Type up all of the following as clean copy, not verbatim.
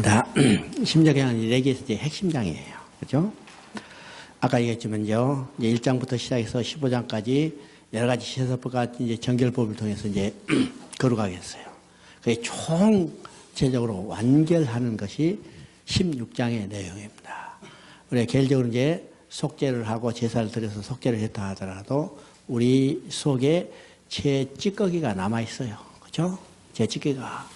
시작합니다. 심리학은 4개에서 이제 핵심장이에요. 그죠? 아까 얘기했지만요, 이제 1장부터 시작해서 15장까지 여러 가지 시사법과 이제 정결법을 통해서 이제 걸어가겠어요. 그게 총체적으로 완결하는 것이 16장의 내용입니다. 우리가 개인적으로 이제 속죄를 하고 제사를 드려서 속죄를 했다 하더라도 우리 속에 죄 찌꺼기가 남아있어요. 그죠? 죄 찌꺼기가.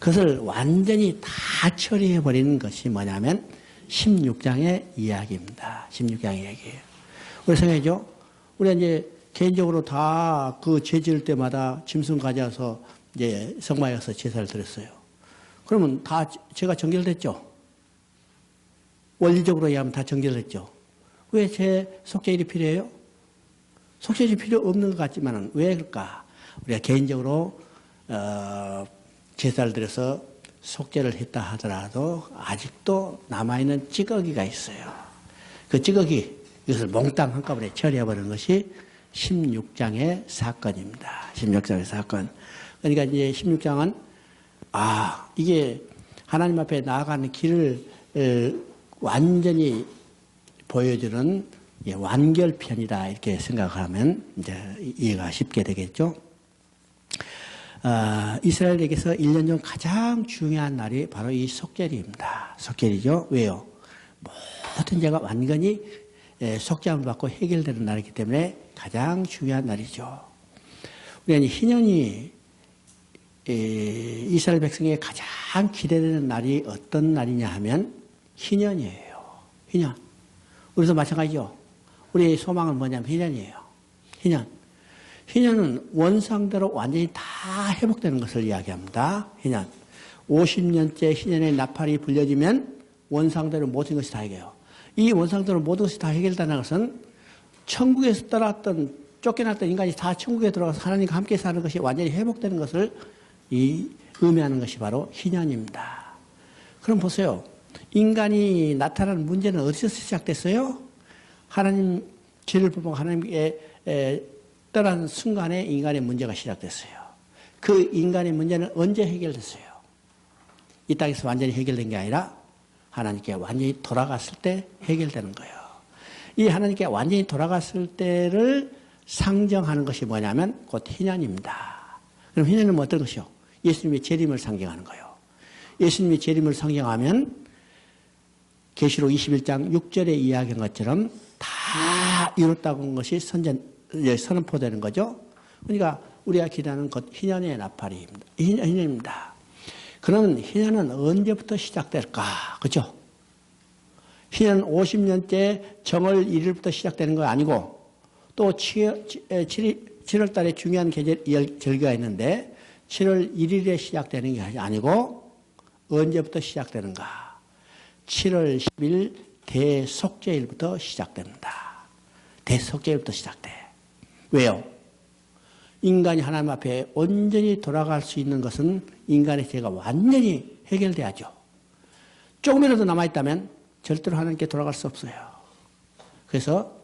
그것을 완전히 다 처리해버리는 것이 뭐냐면 16장의 이야기입니다. 16장의 이야기예요. 우리 생각이죠? 우리가 이제 개인적으로 다 그 죄 지을 때마다 짐승 가져와서 이제 성막에 가서 제사를 드렸어요. 그러면 다 죄가 정결됐죠? 원리적으로 얘기하면 다 정결됐죠? 왜 제 속죄일이 필요해요? 속죄일이 필요 없는 것 같지만은 왜 그럴까? 우리가 개인적으로 제사를 드려서 속죄를 했다 하더라도 아직도 남아있는 찌꺼기가 있어요. 그 찌꺼기, 이것을 몽땅 한꺼번에 처리해버리는 것이 16장의 사건입니다. 16장의 사건. 그러니까 이제 16장은, 이게 하나님 앞에 나아가는 길을 완전히 보여주는 완결편이다. 이렇게 생각하면 이제 이해가 쉽게 되겠죠. 이스라엘에게서 1년 중 가장 중요한 날이 바로 이 속죄일입니다. 속죄일이죠. 왜요? 모든 죄가 완전히 속죄함을 받고 해결되는 날이기 때문에 가장 중요한 날이죠. 우리가 희년이 이스라엘 백성에게 가장 기대되는 날이 어떤 날이냐 하면 희년이에요. 희년. 우리도 마찬가지죠. 우리의 소망은 뭐냐면 희년이에요. 희년. 희년은 원상대로 완전히 다 회복되는 것을 이야기합니다. 희년. 50년째 희년의 나팔이 불려지면 원상대로 모든 것이 다 해결해요. 이 원상대로 모든 것이 다 해결된다는 것은 천국에서 떠났던 쫓겨났던 인간이 다 천국에 들어가서 하나님과 함께 사는 것이 완전히 회복되는 것을 의미하는 것이 바로 희년입니다. 그럼 보세요. 인간이 나타나는 문제는 어디서 시작됐어요? 하나님 죄를 범하고 하나님께 떠난 순간에 인간의 문제가 시작됐어요. 그 인간의 문제는 언제 해결됐어요? 이 땅에서 완전히 해결된 게 아니라 하나님께 완전히 돌아갔을 때 해결되는 거예요. 이 하나님께 완전히 돌아갔을 때를 상정하는 것이 뭐냐면 곧 희년입니다. 그럼 희년은 어떤 것이요? 예수님의 재림을 상징하는 거예요. 예수님의 재림을 상징하면 계시록 21장 6절에 이야기한 것처럼 다 이뤘다고 한 것이 선언포되는 거죠. 그러니까 우리가 기대하는 것 희년의 나팔입니다. 희년입니다. 그러면 희년은 언제부터 시작될까? 그렇죠? 희년 50년째 정월 1일부터 시작되는 거 아니고 또 7월 달에 중요한 절기가 있는데 7월 1일에 시작되는 게 아니고 언제부터 시작되는가? 7월 10일 대속죄일부터 시작됩니다. 대속죄일부터 시작돼. 왜요? 인간이 하나님 앞에 온전히 돌아갈 수 있는 것은 인간의 죄가 완전히 해결돼야죠. 조금이라도 남아있다면 절대로 하나님께 돌아갈 수 없어요. 그래서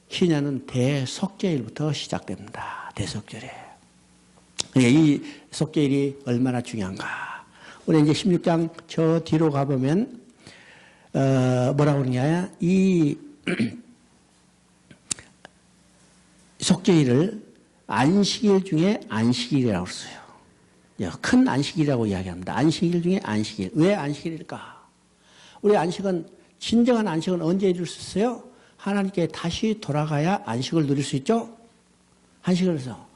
희년은 대속죄일부터 시작됩니다. 대속죄일에. 이 속죄일이 얼마나 중요한가. 우리 이제 16장 저 뒤로 가보면 뭐라고 그러냐. 이 속죄일을 안식일 중에 안식일이라고 써요. 큰 안식일이라고 이야기합니다. 안식일 중에 안식일. 왜 안식일일까? 우리 안식은, 진정한 안식은 언제 이룰 수 있어요? 하나님께 다시 돌아가야 안식을 누릴 수 있죠? 안식을 해서.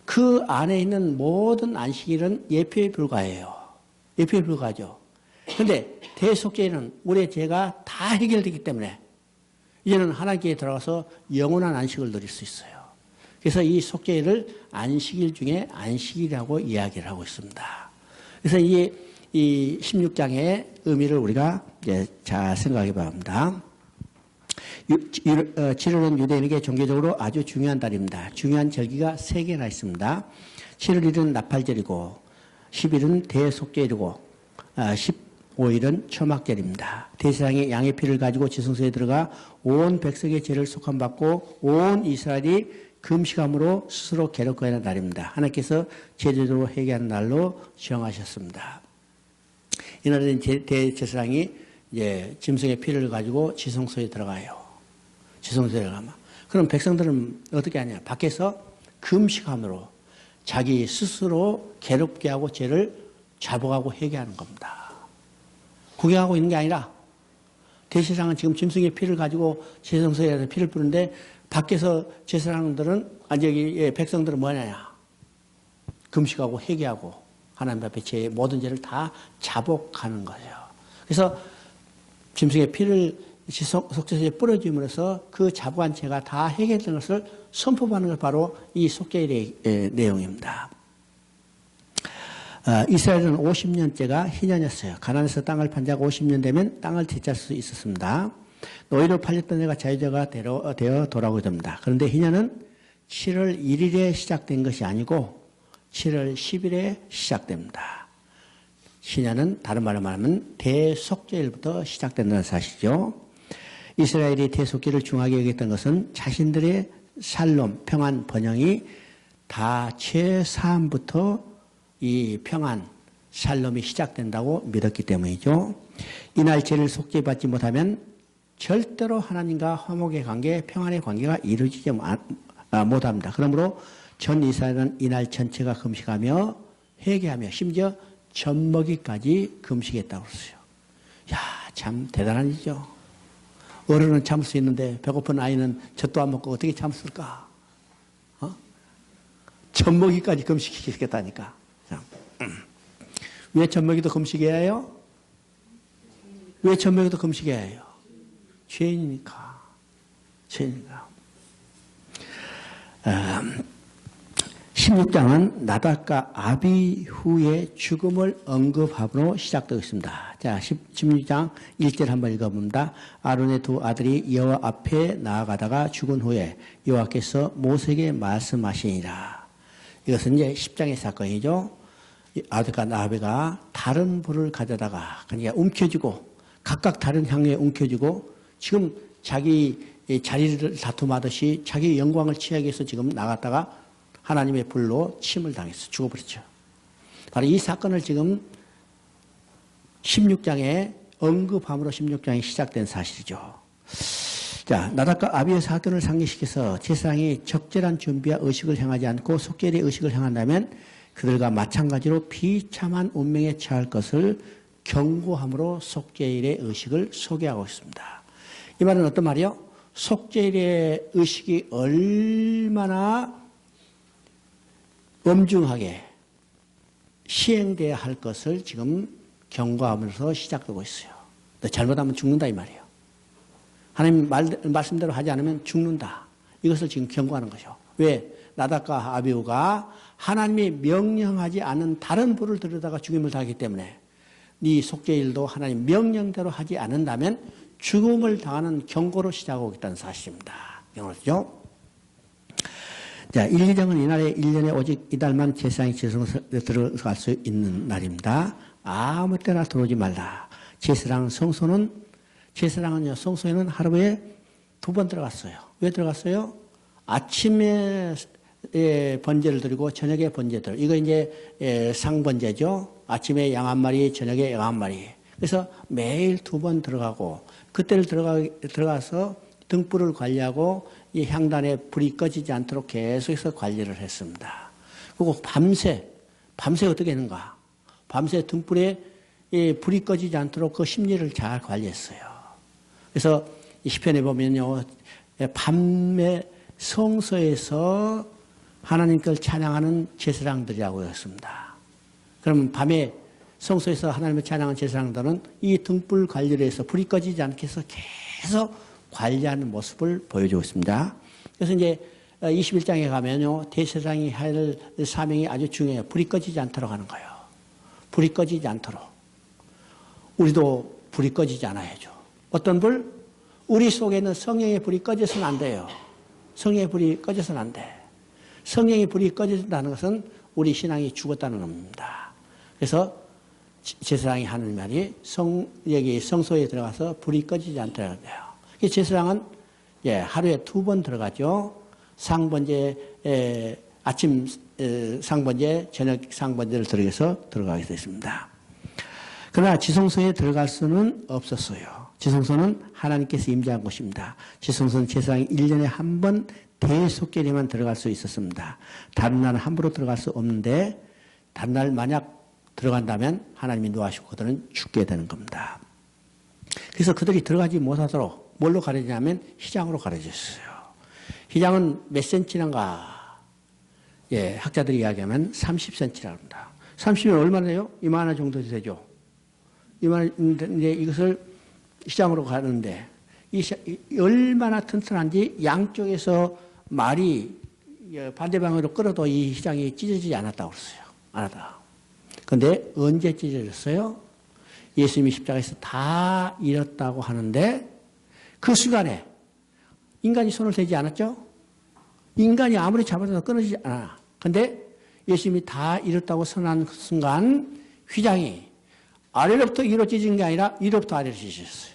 그 안에 있는 모든 안식일은 예표에 불과해요. 예표에 불과하죠. 그런데 대속죄일은 우리의 죄가 다 해결되기 때문에 이제는 하나님께 들어가서 영원한 안식을 누릴 수 있어요. 그래서 이 속죄일을 안식일 중에 안식일이라고 이야기를 하고 있습니다. 그래서 이 16장의 의미를 우리가 이제 잘 생각해 봐야 합니다. 7월은 유대인에게 종교적으로 아주 중요한 달입니다. 중요한 절기가 3개나 있습니다. 7월 1일은 나팔절이고 10일은 대속죄일이고 15일은 초막절입니다. 대제사장이 양의 피를 가지고 지성소에 들어가 온 백성의 죄를 속함받고 온 이스라엘이 금식함으로 스스로 괴롭게 하는 날입니다. 하나님께서 제대로 회개하는 날로 정하셨습니다. 이날은 대제사장이 이제 짐승의 피를 가지고 지성소에 들어가요. 지성소에 들어가면. 그럼 백성들은 어떻게 하냐? 밖에서 금식함으로 자기 스스로 괴롭게 하고 죄를 자복하고 회개하는 겁니다. 구경하고 있는 게 아니라 대제사장은 지금 짐승의 피를 가지고 지성소에 피를 뿌리는데 밖에서 제사장들은 백성들은 뭐냐? 금식하고 회개하고 하나님 앞에 제 모든 죄를 다 자복하는 거죠. 그래서 짐승의 피를 속죄소에 뿌려줌으로써 그 자복한 죄가 다 해결된 것을 선포하는 것이 바로 이 속죄일의 내용입니다. 이스라엘은 50년째가 희년이었어요. 가나안에서 땅을 판 자가 50년 되면 땅을 되찾을 수 있었습니다. 노예로 팔렸던 애가 자유자가 되어 돌아오게 됩니다. 그런데 희년은 7월 1일에 시작된 것이 아니고 7월 10일에 시작됩니다. 희년은 다른 말로 말하면 대속죄일부터 시작된다는 사실이죠. 이스라엘이 대속죄를 중하게 여겼던 것은 자신들의 샬롬, 평안, 번영이 다 최사함부터 이 평안, 샬롬이 시작된다고 믿었기 때문이죠. 이날 죄를 속죄받지 못하면 절대로 하나님과 화목의 관계, 평안의 관계가 이루어지지 못합니다. 그러므로 전 이스라엘은 이날 전체가 금식하며 회개하며 심지어 젖먹이까지 금식했다고 그랬어요. 야, 참 대단한 일이죠. 어른은 참을 수 있는데 배고픈 아이는 젖도 안 먹고 어떻게 참을까? 젖먹이까지 금식시켰다니까. 왜 젖먹이도 금식해야 해요? 왜 젖먹이도 금식해야 해요? 죄인이니까. 죄인이니까. 16장은 나답과 아비후의 죽음을 언급함으로 시작되고 있습니다. 자, 16장 1절 한번 읽어봅니다. 아론의 두 아들이 여호와 앞에 나아가다가 죽은 후에 여호와께서 모세에게 말씀하시니라. 이것은 이제 10장의 사건이죠. 아들과 나베가 다른 불을 가져다가 그러니까 움켜쥐고 각각 다른 향로에 움켜쥐고 지금 자기 자리를 다툼하듯이 자기 영광을 취하기 위해서 지금 나갔다가 하나님의 불로 침을 당해서 죽어버렸죠. 바로 이 사건을 지금 16장에 언급함으로 16장이 시작된 사실이죠. 자, 나답과 아비의 사건을 상기시켜서 제사장이 적절한 준비와 의식을 행하지 않고 속죄의 의식을 행한다면 그들과 마찬가지로 비참한 운명에 처할 것을 경고함으로 속죄일의 의식을 소개하고 있습니다. 이 말은 어떤 말이요? 속죄일의 의식이 얼마나 엄중하게 시행돼야 할 것을 지금 경고하면서 시작되고 있어요. 잘못하면 죽는다 이 말이에요. 하나님 말씀대로 하지 않으면 죽는다. 이것을 지금 경고하는 거죠. 왜? 나답과 아비후가 하나님이 명령하지 않은 다른 불을 들여다가 죽임을 당하기 때문에 네 속죄일도 하나님 명령대로 하지 않는다면 죽음을 당하는 경고로 시작하고 있다는 사실입니다. 경고죠. 자, 1, 2장은 이날에 1년에 오직 이달만 제사장이 지성소에 들어갈 수 있는 날입니다. 아무 때나 들어오지 말라. 제사장 제사장은요, 성소에는 하루에 2번 들어갔어요. 왜 들어갔어요? 아침에 번제를 드리고 저녁에 번제 드리고 이거 이제 상번제죠. 아침에 양 1마리, 저녁에 양 1마리. 그래서 매일 2번 들어가고 그때를 들어가서 등불을 관리하고 이 향단에 불이 꺼지지 않도록 계속해서 관리를 했습니다. 그리고 밤새 어떻게 했는가? 밤새 등불에 불이 꺼지지 않도록 그 심리를 잘 관리했어요. 그래서 이 시편에 보면요, 밤에 성소에서 하나님께를 찬양하는 제사장들이라고 했습니다. 그러면 밤에 성소에서 하나님을 찬양하는 제사장들은 이 등불 관리를 해서 불이 꺼지지 않게 해서 계속 관리하는 모습을 보여주고 있습니다. 그래서 이제 21장에 가면요, 대제사장이 할 사명이 아주 중요해요. 불이 꺼지지 않도록 하는 거예요. 불이 꺼지지 않도록. 우리도 불이 꺼지지 않아야죠. 어떤 불? 우리 속에 있는 성령의 불이 꺼져서는 안 돼요. 성령의 불이 꺼져서는 안 돼. 성령의 불이 꺼진다는 것은 우리 신앙이 죽었다는 겁니다. 그래서 제사장이 하는 말이 여기 성소에 들어가서 불이 꺼지지 않도록 해요. 제사장은 하루에 2번 들어가죠. 상번제, 아침 상번제, 저녁 상번제를 들어가서 들어가게 되어 있습니다. 그러나 지성소에 들어갈 수는 없었어요. 지성소는 하나님께서 임재한 곳입니다. 지성소는 제사장이 1년에 한 번 대속죄에만 들어갈 수 있었습니다. 다른 날은 함부로 들어갈 수 없는데 다른 날 만약 들어간다면 하나님이 노하시고 그들은 죽게 되는 겁니다. 그래서 그들이 들어가지 못하도록 뭘로 가려지냐면 휘장으로 가려졌어요. 휘장은 몇 센치인가? 예, 학자들이 이야기하면 30cm라고 합니다. 30면 얼마나 돼요? 이만한 정도 되죠. 이만한데 이것을 휘장으로 가는데 얼마나 튼튼한지 양쪽에서 말이 반대방으로 끌어도 이 휘장이 찢어지지 않았다고 그랬어요. 안 하다. 그런데 언제 찢어졌어요? 예수님이 십자가에서 다 잃었다고 하는데 그 순간에 인간이 손을 대지 않았죠? 인간이 아무리 잡아도 끊어지지 않아. 그런데 예수님이 다 잃었다고 선언한 그 순간 휘장이 아래로부터 위로 찢은 게 아니라 위로부터 아래로 찢어졌어요.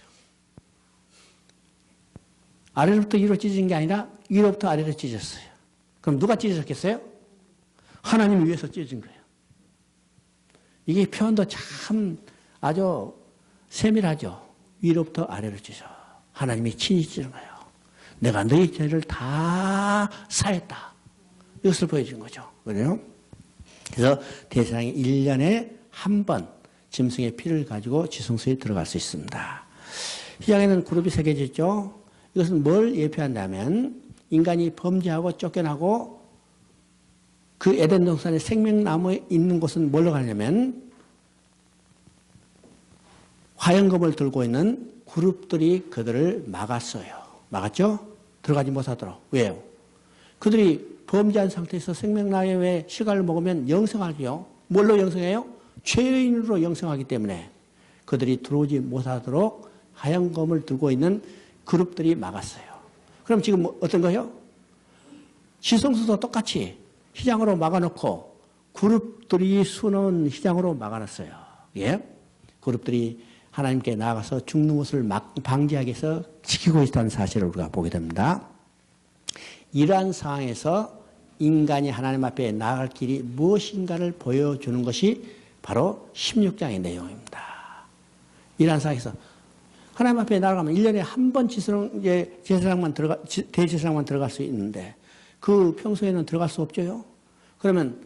아래로부터 위로 찢은 게 아니라 위로부터 아래로 찢어졌어요. 그럼 누가 찢어졌겠어요? 하나님을 위해서 찢어진 거예요. 이게 표현도 참 아주 세밀하죠. 위로부터 아래로 찢어. 하나님이 친히 찢은 거예요. 내가 너희 죄를 다 사했다. 이것을 보여준 거죠. 그래요? 그래서 대제사장이 1년에 한 번 짐승의 피를 가지고 지성소에 들어갈 수 있습니다. 휘장에는 그룹이 새겨져 있죠. 이것은 뭘 예표한다면 인간이 범죄하고 쫓겨나고 그 에덴 동산의 생명나무에 있는 곳은 뭘로 가냐면 화영검을 들고 있는 그룹들이 그들을 막았어요. 막았죠? 들어가지 못하도록. 왜요? 그들이 범죄한 상태에서 생명나무의 씨가를 먹으면 영생하죠. 뭘로 영생해요? 죄인으로 영생하기 때문에 그들이 들어오지 못하도록 화영검을 들고 있는 그룹들이 막았어요. 그럼 지금 어떤 거예요? 지성소도 똑같이 휘장으로 막아놓고 그룹들이 수놓은 휘장으로 막아놨어요. 예? 그룹들이 하나님께 나아가서 죽는 것을 방지하기 위해서 지키고 있다는 사실을 우리가 보게 됩니다. 이러한 상황에서 인간이 하나님 앞에 나아갈 길이 무엇인가를 보여주는 것이 바로 16장의 내용입니다. 이러한 상황에서 하나님 앞에 나아가면 1년에 한 번 대제사장만 들어갈 수 있는데 그 평소에는 들어갈 수 없죠. 그러면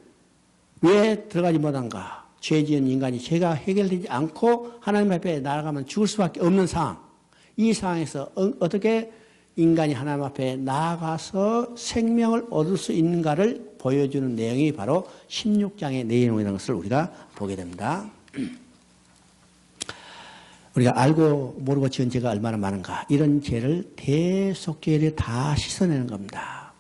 왜 들어가지 못한가? 죄 지은 인간이 죄가 해결되지 않고 하나님 앞에 나아가면 죽을 수밖에 없는 상황. 이 상황에서 어떻게 인간이 하나님 앞에 나아가서 생명을 얻을 수 있는가를 보여주는 내용이 바로 16장의 내용이라는 것을 우리가 보게 됩니다. 우리가 알고 모르고 지은 죄가 얼마나 많은가. 이런 죄를 대속죄를 다 씻어내는 겁니다.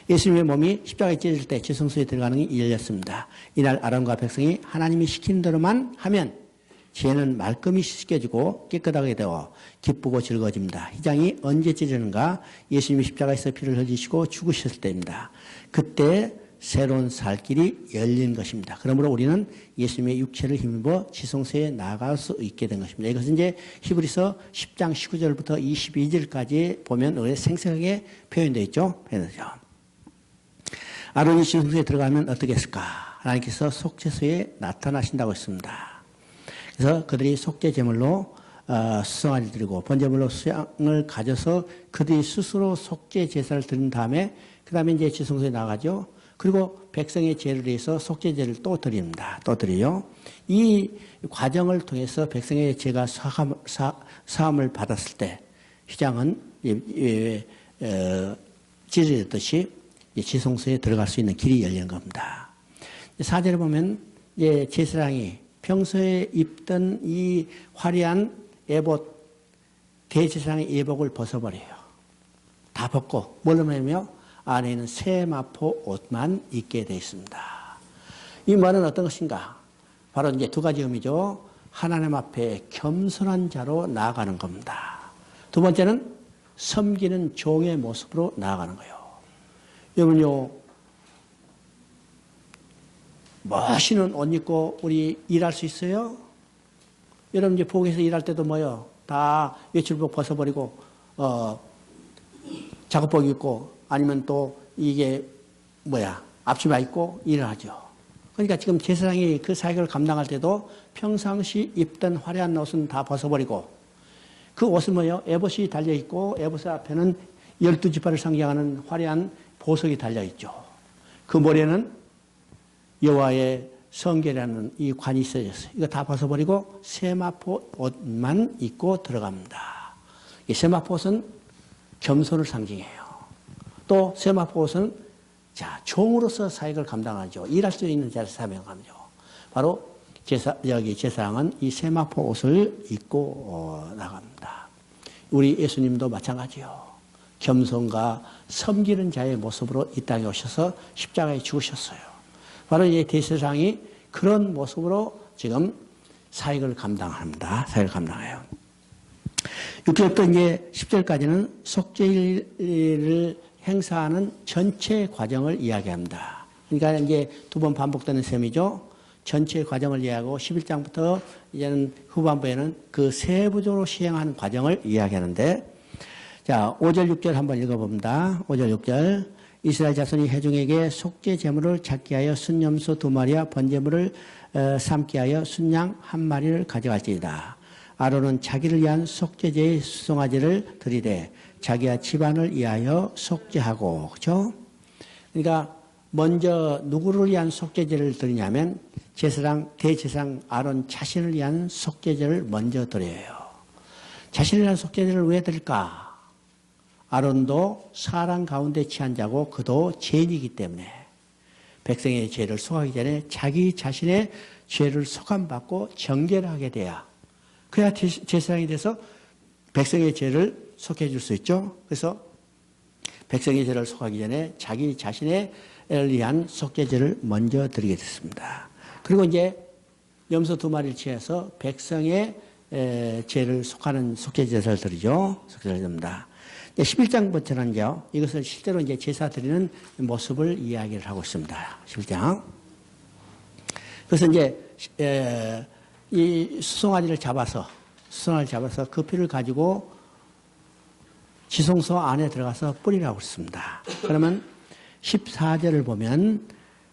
예수님의 몸이 십자가에 찢어질 때 지성소에 들어가는 게 열렸습니다. 이날 아론과 백성이 하나님이 시키는 대로만 하면 죄는 말끔히 씻겨지고 깨끗하게 되어 기쁘고 즐거워집니다. 휘장이 언제 찢어지는가? 예수님이 십자가에서 피를 흘리시고 죽으셨을 때입니다. 그때 새로운 살 길이 열린 것입니다. 그러므로 우리는 예수님의 육체를 힘입어 지성소에 나아갈 수 있게 된 것입니다. 이것은 이제 히브리서 10장 19절부터 22절까지 보면 우리 생생하게 표현되어 있죠. 아론이 지성소에 들어가면 어떻게 했을까? 하나님께서 속죄소에 나타나신다고 했습니다. 그래서 그들이 속죄 제물로 수송아지를 드리고 번제물로 수양을 가져서 그들이 스스로 속죄 제사를 드린 다음에 그 다음에 이제 지성소에 나가죠. 그리고 백성의 죄를 위해서 속죄제를 또 드립니다. 또 드려요. 이 과정을 통해서 백성의 죄가 사함을 받았을 때 휘장은 찢어졌듯이 지성소에 들어갈 수 있는 길이 열린 겁니다. 4절에 보면 제사장이 평소에 입던 이 화려한 예복, 대제사장의 예복을 벗어버려요. 다 벗고 뭘로 하냐면 안에는 세마포 옷만 입게 되어 있습니다. 이 말은 어떤 것인가? 바로 이제 두 가지 의미죠. 하나님 앞에 겸손한 자로 나아가는 겁니다. 두 번째는 섬기는 종의 모습으로 나아가는 거예요. 여러분요, 멋있는 옷 입고 우리 일할 수 있어요? 여러분 이제 부엌에서 일할 때도 뭐요? 다 외출복 벗어버리고 작업복 입고 아니면 또 이게 앞치마 입고 일을 하죠. 그러니까 지금 제사장이 그 사역을 감당할 때도 평상시 입던 화려한 옷은 다 벗어버리고 그 옷은 뭐예요? 에봇이 달려있고 에봇 앞에는 12지파를 상징하는 화려한 보석이 달려있죠. 그 머리에는 여호와의 성결이라는 이 관이 써졌어요. 이거 다 벗어버리고 세마포 옷만 입고 들어갑니다. 이 세마포 옷은 겸손을 상징해요. 또 세마포 옷은 자, 종으로서 사역을 감당하죠. 일할 수 있는 자를 사명하죠. 바로 제사장은 이 세마포 옷을 입고 나갑니다. 우리 예수님도 마찬가지요. 겸손과 섬기는 자의 모습으로 이 땅에 오셔서 십자가에 죽으셨어요. 바로 이 대제사장이 그런 모습으로 지금 사역을 감당합니다. 사역을 감당해요. 6절부터 이제 10절까지는 속죄일을 행사하는 전체 과정을 이야기합니다. 그러니까 이제 두 번 반복되는 셈이죠. 전체 과정을 이야기하고 11장부터 이제는 후반부에는 그 세부적으로 시행하는 과정을 이야기하는데, 자, 5절, 6절 한번 읽어봅니다. 5절, 6절. 이스라엘 자손이 회중에게 속죄 제물을 찾게 하여 순염소 2마리와 번제물을 삼게 하여 순양 1마리를 가져갈지이다. 아론은 자기를 위한 속죄제의 수송아지를 드리되 자기와 집안을 위하여 속죄하고, 그렇죠? 그러니까 먼저 누구를 위한 속죄제를 드리냐면 대제사장 아론 자신을 위한 속죄제를 먼저 드려요. 자신을 위한 속죄제를 왜 드릴까? 아론도 사람 가운데 취한 자고 그도 죄인이기 때문에 백성의 죄를 속하기 전에 자기 자신의 죄를 속함받고 정죄를 하게 돼야, 그래야 제사장이 돼서 백성의 죄를 속해 줄 수 있죠. 그래서 백성의 죄를 속하기 전에 자기 자신의 위한 속죄제를 먼저 드리게 됐습니다. 그리고 이제 염소 2마리를 취해서 백성의 죄를 속하는 속죄제를 드리죠. 속죄제를 드립니다. 11장부터는요, 이것을 실제로 이제 제사 드리는 모습을 이야기를 하고 있습니다. 11장. 그래서 이제 이 수송아지를 잡아서 그 피를 가지고 지성소 안에 들어가서 뿌리라고 했습니다. 그러면 14절을 보면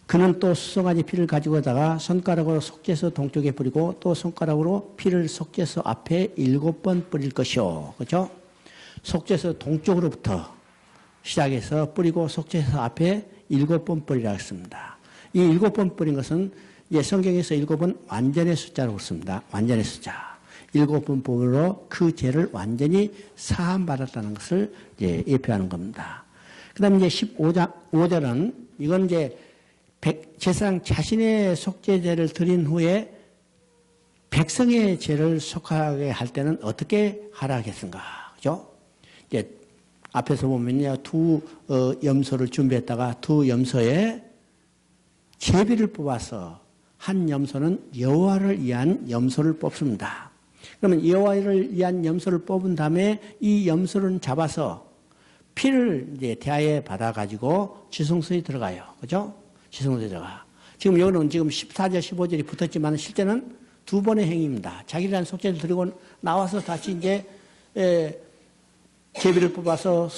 그는 또 수송아지 피를 가지고다가 손가락으로 속죄소 동쪽에 뿌리고 또 손가락으로 피를 속죄소 앞에 7번 뿌릴 것이요. 그렇죠? 속죄소 동쪽으로부터 시작해서 뿌리고 속죄소 앞에 7번 뿌리라고 했습니다. 이 7번 뿌린 것은 이제 성경에서 7번 완전의 숫자라고 했습니다. 완전의 숫자. 7번 뿌림으로 그 죄를 완전히 사함받았다는 것을 이제 예표하는 겁니다. 그 다음에 이제 15절은 이건 이제 제사장 자신의 속죄제를 드린 후에 백성의 죄를 속하게 할 때는 어떻게 하라 하겠습니까? 그죠? 이제 앞에서 보면요, 두 염소를 준비했다가 두 염소에 제비를 뽑아서 한 염소는 여호와를 위한 염소를 뽑습니다. 그러면 여호와를 위한 염소를 뽑은 다음에 이 염소를 잡아서 피를 이제 대야에 받아가지고 지성소에 들어가요. 그죠? 지성소에 들어가. 지금 여기는 지금 14절, 15절이 붙었지만 실제는 두 번의 행위입니다. 자기를 위한 속죄를 드리고 나와서 다시 이제 제비를 뽑아서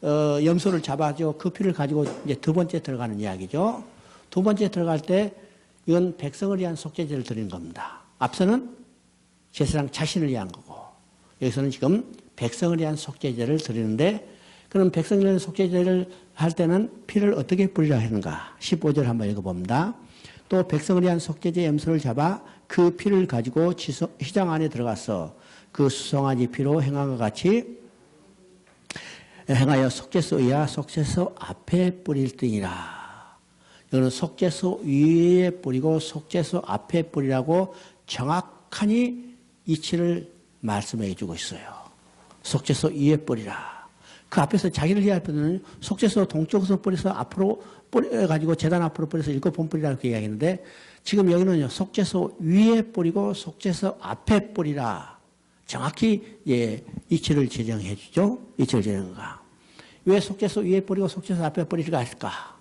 염소를 잡아줘 그 피를 가지고 이제 두 번째 들어가는 이야기죠. 두 번째 들어갈 때 이건 백성을 위한 속죄제를 드리는 겁니다. 앞서는 제사장 자신을 위한 거고, 여기서는 지금 백성을 위한 속죄제를 드리는데, 그럼 백성을 위한 속죄제를 할 때는 피를 어떻게 뿌리라 하는가? 15절 한번 읽어봅니다. 또 백성을 위한 속죄제 염소를 잡아 그 피를 가지고 휘장 안에 들어가서 그 수송아지 피로 행한 것 같이 행하여 속죄소 위와 속죄소 앞에 뿌릴 등이라. 이거는 속죄소 위에 뿌리고 속죄소 앞에 뿌리라고 정확하니 이치를 말씀해 주고 있어요. 속죄소 위에 뿌리라. 그 앞에서 자기를 위할 때는 속죄소 동쪽에서 뿌려서 앞으로 뿌려가지고 재단 앞으로 뿌려서 7번 뿌리라 이렇게 이야기했는데, 지금 여기는요, 속죄소 위에 뿌리고 속죄소 앞에 뿌리라. 정확히 이치를 제정해 주죠. 이치를 제정가. 왜 속죄소 위에 뿌리고 속죄소 앞에 뿌리가 할까?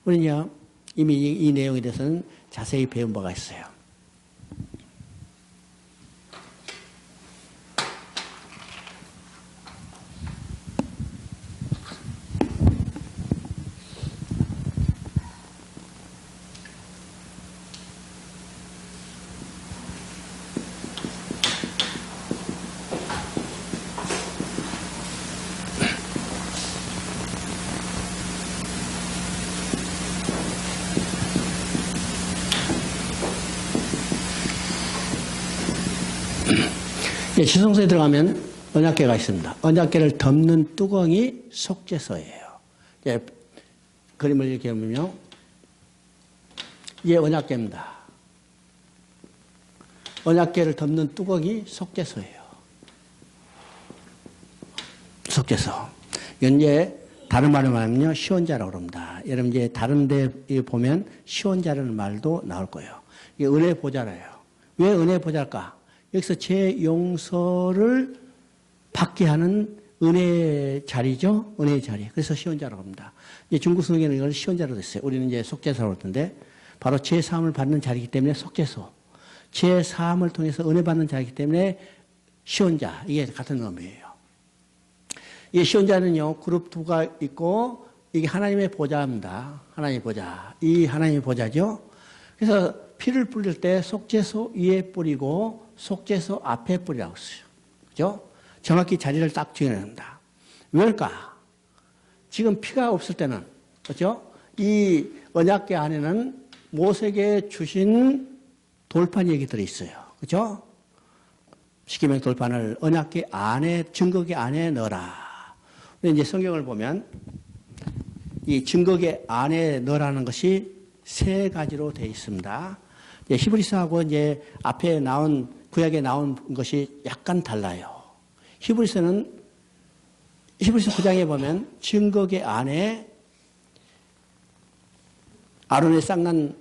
우리는요, 이미 이 내용에 대해서는 자세히 배운 바가 있어요. 예, 지성소에 들어가면 언약궤가 있습니다. 언약궤를 덮는 뚜껑이 속죄소예요. 예, 그림을 이렇게 보면요. 이게 언약궤입니다. 언약궤를 덮는 뚜껑이 속죄소예요. 속죄소. 이건 이제 다른 말로 말하면요. 시원자라고 그럽니다. 여러분 이제 다른 데 보면 시원자라는 말도 나올 거예요. 이게 은혜 보좌라요. 왜 은혜 보좌일까? 여기서 제 용서를 받게 하는 은혜의 자리죠. 은혜의 자리. 그래서 시원자라고 합니다. 이제 중국 성경에는 이걸 시원자로 됐어요. 우리는 이제 속죄소라고 그러는데 바로 제 사함을 받는 자리이기 때문에 속죄소. 제 사함을 통해서 은혜 받는 자리이기 때문에 시원자. 이게 같은 의미예요. 이 시원자는요, 그룹 2가 있고, 이게 하나님의 보좌입니다. 하나님의 보좌. 이 하나님의 보좌죠. 그래서 피를 뿌릴 때 속죄소 위에 뿌리고, 속죄소 앞에 뿌리라고 써요. 그죠? 정확히 자리를 딱 정해야 합니다. 왜일까? 지금 피가 없을 때는, 그죠? 이 언약궤 안에는 모세에게 주신 돌판 얘기 들어있어요. 그죠? 십계명 돌판을 언약궤 안에, 증거궤 안에 넣어라. 이제 성경을 보면 이 증거궤 안에 넣으라는 것이 3가지로 되어 있습니다. 히브리서하고 이제 앞에 나온 구약에 나온 것이 약간 달라요. 히브리서 9장에 보면 증거궤 안에 아론의 쌍난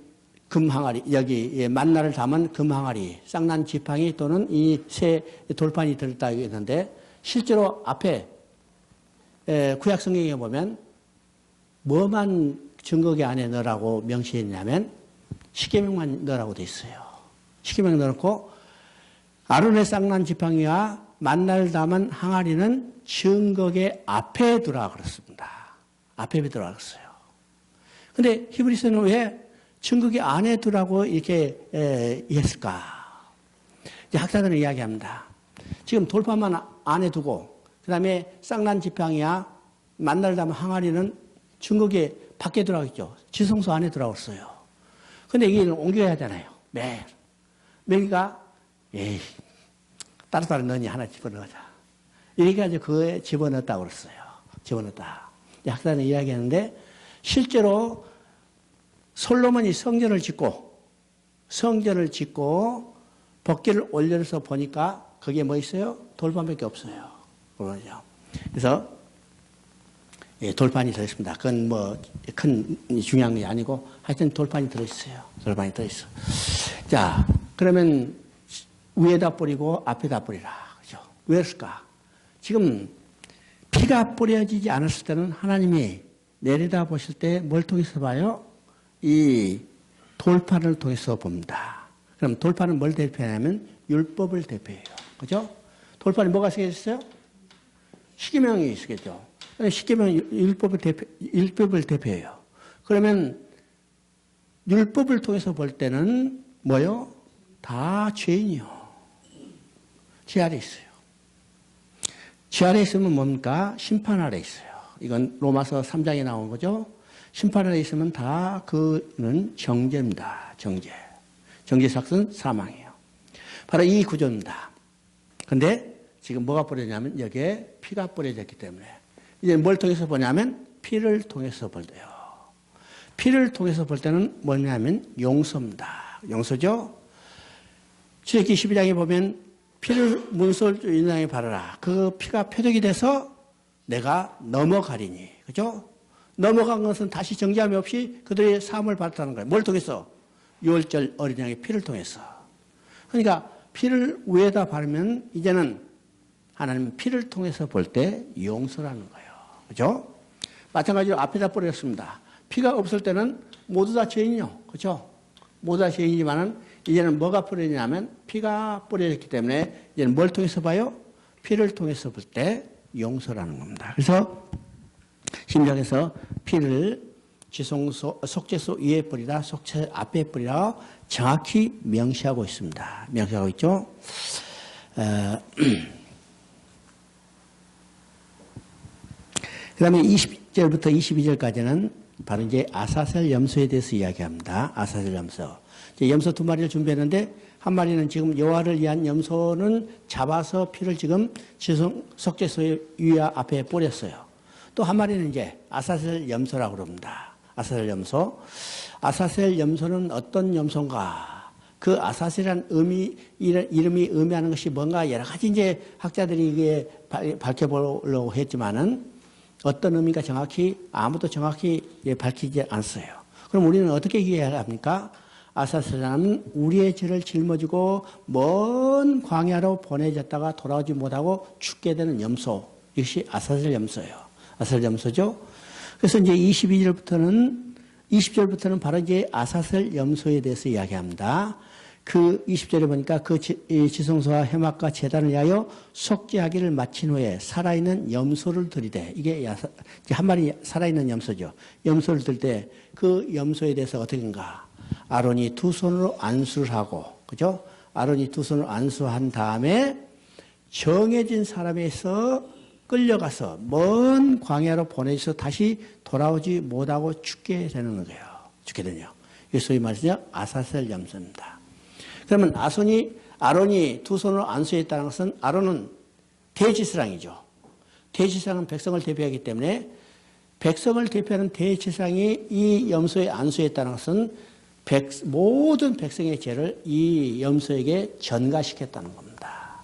금 항아리, 여기 만나를 담은 금 항아리, 쌍난 지팡이 또는 이 새 돌판이 들었다고 했는데 실제로 앞에 구약 성경에 보면 뭐만 증거궤 안에 넣으라고 명시했냐면 십계명만 넣으라고 돼 있어요. 십계명 넣어놓고 아론의 쌍난 지팡이와 만나를 담은 항아리는 증거궤 앞에 두라 그랬습니다. 앞에 두라 그랬어요. 근데 히브리서는 왜 증거궤 안에 두라고 이렇게 했을까? 이제 학자들은 이야기합니다. 지금 돌판만 안에 두고 그 다음에 쌍난 지팡이와 만나를 담은 항아리는 증거궤 밖에 들어가 있죠. 지성소 안에 들어가 있어요. 근데 이게 옮겨야 하잖아요. 매일. 매일가, 에이, 따로따로 넣으니 하나 집어넣자. 이렇게 가지고 그거에 집어넣었다고 그랬어요. 집어넣었다. 학자는 이야기하는데 실제로 솔로몬이 성전을 짓고 벅기를 올려서 보니까 거기에 뭐 있어요? 돌판밖에 없어요. 그러죠. 그래서 돌판이 들어있습니다. 그건 뭐 큰 중요한 게 아니고 하여튼 돌판이 들어있어요. 돌판이 들어있어. 자, 그러면 위에다 뿌리고 앞에다 뿌리라. 그죠? 왜였을까? 지금 피가 뿌려지지 않았을 때는 하나님이 내려다 보실 때 뭘 통해서 봐요? 이 돌판을 통해서 봅니다. 그럼 돌판은 뭘 대표하냐면 율법을 대표해요. 그죠? 돌판이 뭐가 쓰여졌어요? 십계명이 있겠죠. 십계명 율법을 대표해요. 그러면 율법을 통해서 볼 때는 뭐요? 다 죄인이요. 죄 아래 있어요. 죄 아래 있으면 뭡니까? 심판 아래 있어요. 이건 로마서 3장에 나온 거죠. 심판 아래 있으면 다 그는 정죄입니다. 정죄. 정죄 삭은 사망이에요. 바로 이 구조입니다. 근데 지금 뭐가 뿌려졌냐면 여기에 피가 뿌려졌기 때문에 이제 뭘 통해서 보냐면 피를 통해서 볼 때요. 피를 통해서 볼 때는 뭐냐면 용서입니다. 용서죠. 출애굽기 12장에 보면 피를 문설 인상에 바르라. 그 피가 표적이 돼서 내가 넘어가리니. 그죠? 넘어간 것은 다시 정죄함이 없이 그들의 사함을 받았다는 거예요. 뭘 통해서? 유월절 어린 양의 피를 통해서. 그러니까 피를 위에다 바르면 이제는 하나님 피를 통해서 볼 때 용서라는 거예요. 그죠? 마찬가지로 앞에다 뿌렸습니다. 피가 없을 때는 모두 다 죄인이요. 그죠? 모두 다 죄인이지만은 이제는 뭐가 뿌려지냐면 피가 뿌려졌기 때문에 이제는 뭘 통해서 봐요? 피를 통해서 볼 때 용서라는 겁니다. 그래서 신약에서 피를 속죄소 위에 뿌리라, 속죄 앞에 뿌리라 정확히 명시하고 있습니다. 명시하고 있죠. 그 다음에 20절부터 22절까지는 바로 이제 아사셀 염소에 대해서 이야기합니다. 아사셀 염소. 이제 염소 2마리를 준비했는데 한 마리는 지금 여호와를 위한 염소는 잡아서 피를 지금 속죄소의 위에 앞에 뿌렸어요. 또 한 마리는 이제 아사셀 염소라고 그럽니다. 아사셀 염소. 아사셀 염소는 어떤 염소인가? 그 아사셀이라는 이름이 의미하는 것이 뭔가 여러 가지 이제 학자들이 이게 밝혀보려고 했지만은 어떤 의미가 정확히 아무도 정확히 밝히지 않았어요. 그럼 우리는 어떻게 이해해야 합니까? 아사셀은 우리의 죄를 짊어지고 먼 광야로 보내졌다가 돌아오지 못하고 죽게 되는 염소. 이것이 아사셀 염소예요. 아사셀 염소죠. 그래서 이제 20절부터는 바로 이제 아사셀 염소에 대해서 이야기합니다. 그 20절에 보니까 그 지성소와 해막과 제단을 위하여 속죄하기를 마친 후에 살아있는 염소를 드리되, 이게 한 마리 살아있는 염소죠. 염소를 들 때 그 염소에 대해서 어떻게인가? 아론이 두 손으로 안수를 하고, 그죠? 아론이 두 손으로 안수한 다음에 정해진 사람에서 끌려가서 먼 광야로 보내서 다시 돌아오지 못하고 죽게 되는 거예요. 죽게 되냐. 이게 소위 말해서 아사셀 염소입니다. 그러면 아론이 두 손으로 안수했다는 것은 아론은 대제사장이죠. 대제사장은 백성을 대표하기 때문에 백성을 대표하는 대제사장이 이 염소에 안수했다는 것은 모든 백성의 죄를 이 염소에게 전가시켰다는 겁니다.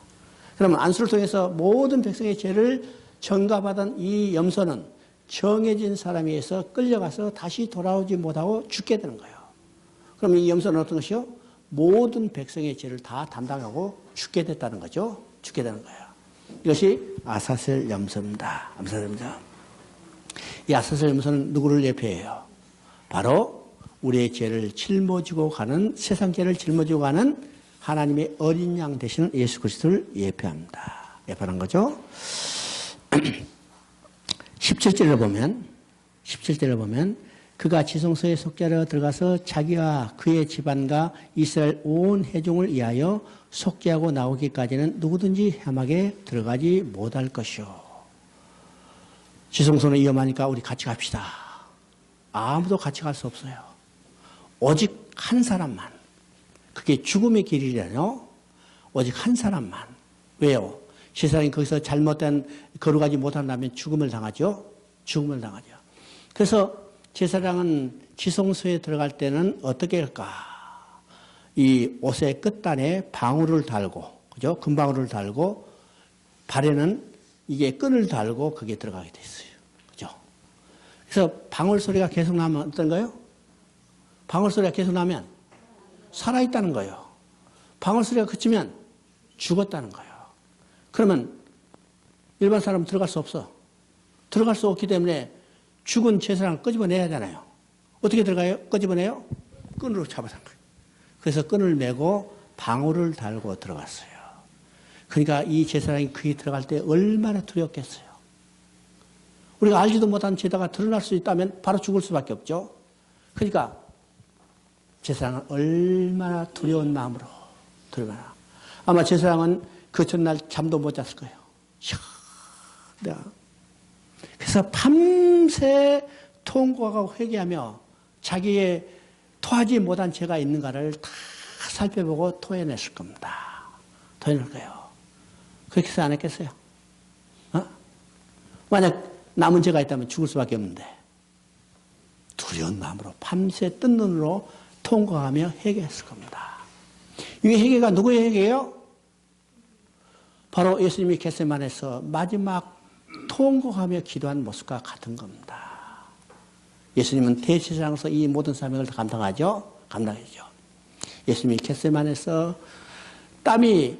그러면 안수를 통해서 모든 백성의 죄를 전가받은 이 염소는 정해진 사람에 의해서 끌려가서 다시 돌아오지 못하고 죽게 되는 거예요. 그럼 이 염소는 어떤 것이요? 모든 백성의 죄를 다 담당하고 죽게 됐다는 거죠. 죽게 되는 거예요. 이것이 아사셀 염소입니다. 아사셀 염소. 이 아사셀 염소는 누구를 예표해요? 바로 우리의 죄를 짊어지고 가는, 세상 죄를 짊어지고 가는 하나님의 어린 양 되시는 예수 그리스도를 예표합니다. 예표하는 거죠. 17절을 보면 그가 지성소에 속죄하러 들어가서 자기와 그의 집안과 이스라엘 온 회중을 위하여 속죄하고 나오기까지는 누구든지 해막에 들어가지 못할 것이요. 지성소는 위험하니까 우리 같이 갑시다. 아무도 같이 갈 수 없어요. 오직 한 사람만. 그게 죽음의 길이라뇨. 오직 한 사람만. 왜요? 세상이 거기서 잘못된 걸어가지 못한다면 죽음을 당하죠. 죽음을 당하죠. 그래서 제사장은 지성소에 들어갈 때는 어떻게 할까? 이 옷의 끝단에 방울을 달고, 그죠? 금방울을 달고, 발에는 이게 끈을 달고 거기에 들어가게 돼 있어요. 그죠? 그래서 방울 소리가 계속 나면 어떤가요? 방울 소리가 계속 나면 살아있다는 거예요. 방울 소리가 그치면 죽었다는 거예요. 그러면 일반 사람은 들어갈 수 없어. 들어갈 수 없기 때문에 죽은 제사장을 끄집어내야 하잖아요. 어떻게 들어가요? 끄집어내요? 끈으로 잡아서. 그래서 끈을 메고 방울을 달고 들어갔어요. 그러니까 이 제사장이 그에 들어갈 때 얼마나 두렵겠어요. 우리가 알지도 못한 죄다가 드러날 수 있다면 바로 죽을 수밖에 없죠. 그러니까 제사장은 얼마나 두려운 마음으로 들어가나. 아마 제사장은 그 전날 잠도 못 잤을 거예요. 그래서 밤새 통곡하고 회개하며 자기의 토하지 못한 죄가 있는가를 다 살펴보고 토해냈을 겁니다. 토해낼 거예요. 그렇게 해서 안 했겠어요? 만약 남은 죄가 있다면 죽을 수밖에 없는데 두려운 마음으로 밤새 뜬 눈으로 통곡하며 회개했을 겁니다. 이 회개가 누구의 회개예요? 바로 예수님이 겟세마네에서 마지막 통곡하며 기도한 모습과 같은 겁니다. 예수님은 대제사장으로서 이 모든 사명을 다 감당하죠. 예수님이 겟세마네에서 땀이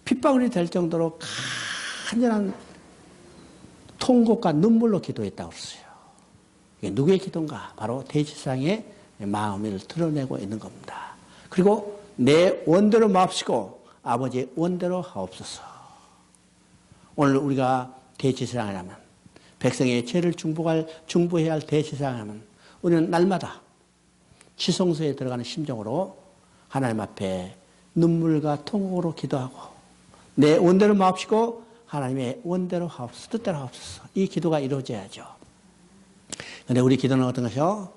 핏방울이 될 정도로 간절한 통곡과 눈물로 기도했다고 그랬어요. 이게 누구의 기도인가? 바로 대제사장의 마음을 드러내고 있는 겁니다. 그리고 내 원대로 마옵시고 아버지의 원대로 하옵소서. 오늘 우리가 대제사장이라면, 백성의 죄를 중보해야 할 대제사장이라면 우리는 날마다 지성소에 들어가는 심정으로 하나님 앞에 눈물과 통곡으로 기도하고 내 원대로 마옵시고 하나님의 원대로 하옵소서, 뜻대로 하옵소서. 이 기도가 이루어져야죠. 그런데 우리 기도는 어떤 것이요?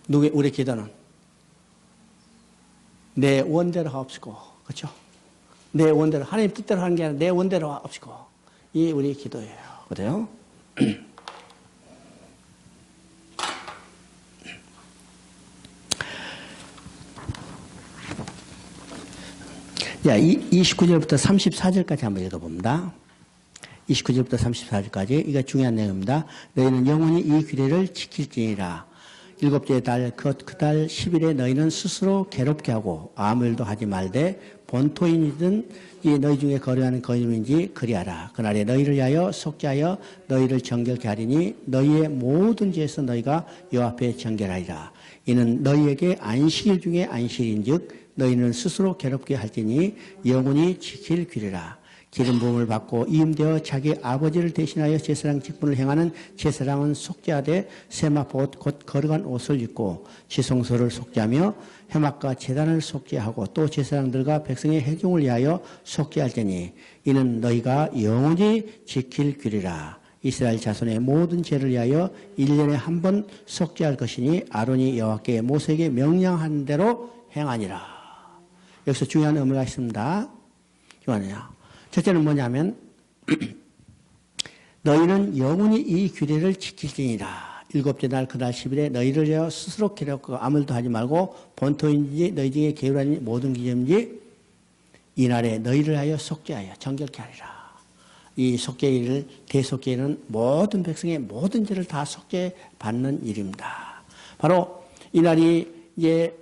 우리 기도는 내 원대로 하옵시고, 그렇죠? 내 원대로, 하나님 뜻대로 하는 게 아니라 내 원대로 하옵시고, 이 우리 기도예요. 그래요? 자, 29절부터 34절까지 한번 읽어봅니다. 29절부터 34절까지, 이거 중요한 내용입니다. 너희는 영원히 이 규례를 지킬지니라. 일곱째 달, 그 달 10일에 너희는 스스로 괴롭게 하고 아무 일도 하지 말되 본토인이든 너희 중에 거류하는 거인인지 그리하라. 그날에 너희를 위하여 속죄하여 너희를 정결케 하리니 너희의 모든 죄에서 너희가 여호와 앞에 정결하리라. 이는 너희에게 안식일 중에 안식일인즉 너희는 스스로 괴롭게 할지니 영원히 지킬 규례라. 기름 부음을 받고 이임되어 자기 아버지를 대신하여 제사장 직분을 행하는 제사장은 속죄하되 세마포 곧 거룩한 옷을 입고 지성소를 속죄하며 회막과 제단을 속죄하고 또 제사장들과 백성의 회중을 위하여 속죄할지니 이는 너희가 영원히 지킬 규례라. 이스라엘 자손의 모든 죄를 위하여 1년에 한 번 속죄할 것이니 아론이 여호와께 모세에게 명령한 대로 행하니라. 여기서 중요한 의미가 있습니다. 중요하냐? 첫째는 뭐냐면 너희는 영원히 이 규례를 지킬지니라. 일곱째 날 그 달 10일에 너희를 위하여 스스로 괴롭고 아무 일도 하지 말고 본토인지 너희 중에 게으르니 모든 기념인지 이날에 너희를 하여 속죄하여 정결케 하리라. 이 속죄일을 대속죄일은 모든 백성의 모든 죄를 다 속죄받는 일입니다. 바로 이날이 이제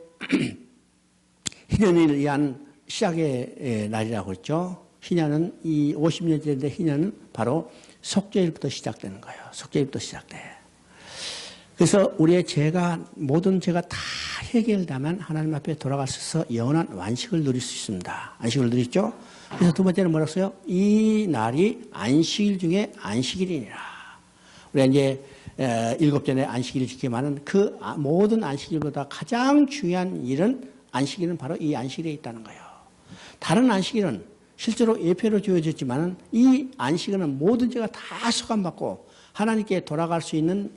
희년을 위한 시작의 날이라고 했죠. 희년은 이 50년째인데 희년은 바로 속죄일부터 시작되는 거예요. 속죄일부터 시작돼. 그래서 우리의 죄가 모든 죄가 다 해결되면 하나님 앞에 돌아갈 수 있어 영원한 완식을 누릴 수 있습니다. 안식을 누리죠. 그래서 두 번째는 뭐라고 써요? 이 날이 안식일 중에 안식일이니라. 우리가 이제 일곱째에 안식일을 지키면은 그 모든 안식일보다 가장 중요한 일은 안식일은 바로 이 안식일에 있다는 거예요. 다른 안식일은 실제로 예표로 주어졌지만 이 안식일은 모든 죄가 다 소감받고 하나님께 돌아갈 수 있는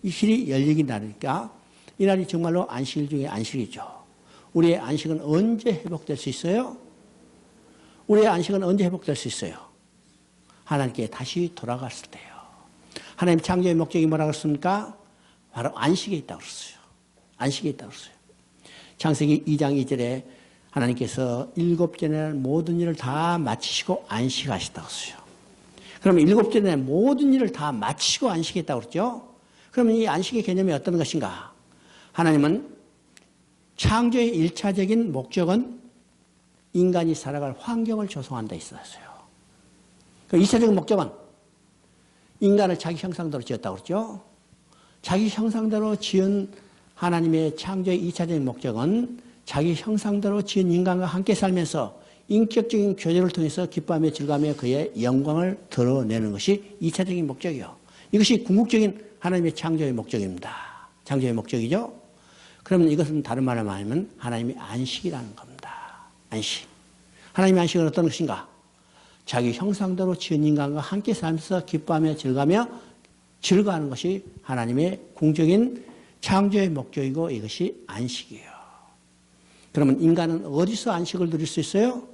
이 길이 열리긴 나니까 이 날이 정말로 안식일 중에 안식이죠. 우리의 안식은 언제 회복될 수 있어요? 우리의 안식은 언제 회복될 수 있어요? 하나님께 다시 돌아갔을 때요. 하나님 창조의 목적이 뭐라고 했습니까? 바로 안식에 있다고 그랬어요. 안식에 있다고 그랬어요. 창세기 2장 2절에 하나님께서 일곱째 날 모든 일을 다 마치시고 안식하셨다고 했어요. 그러면 일곱째 날 모든 일을 다 마치고 안식했다고 그랬죠? 그러면 이 안식의 개념이 어떤 것인가? 하나님은 창조의 1차적인 목적은 인간이 살아갈 환경을 조성한다 있었어요. 그 2차적인 목적은 인간을 자기 형상대로 지었다고 그랬죠? 자기 형상대로 지은 하나님의 창조의 2차적인 목적은 자기 형상대로 지은 인간과 함께 살면서 인격적인 교제를 통해서 기뻐하며 즐거워하며 그의 영광을 드러내는 것이 2차적인 목적이요. 이것이 궁극적인 하나님의 창조의 목적입니다. 창조의 목적이죠. 그러면 이것은 다른 말로 말하면 하나님의 안식이라는 겁니다. 안식. 하나님의 안식은 어떤 것인가? 자기 형상대로 지은 인간과 함께 살면서 기뻐하며 즐거워하는 것이 하나님의 궁극적인 창조의 목적이고 이것이 안식이에요. 그러면 인간은 어디서 안식을 누릴 수 있어요?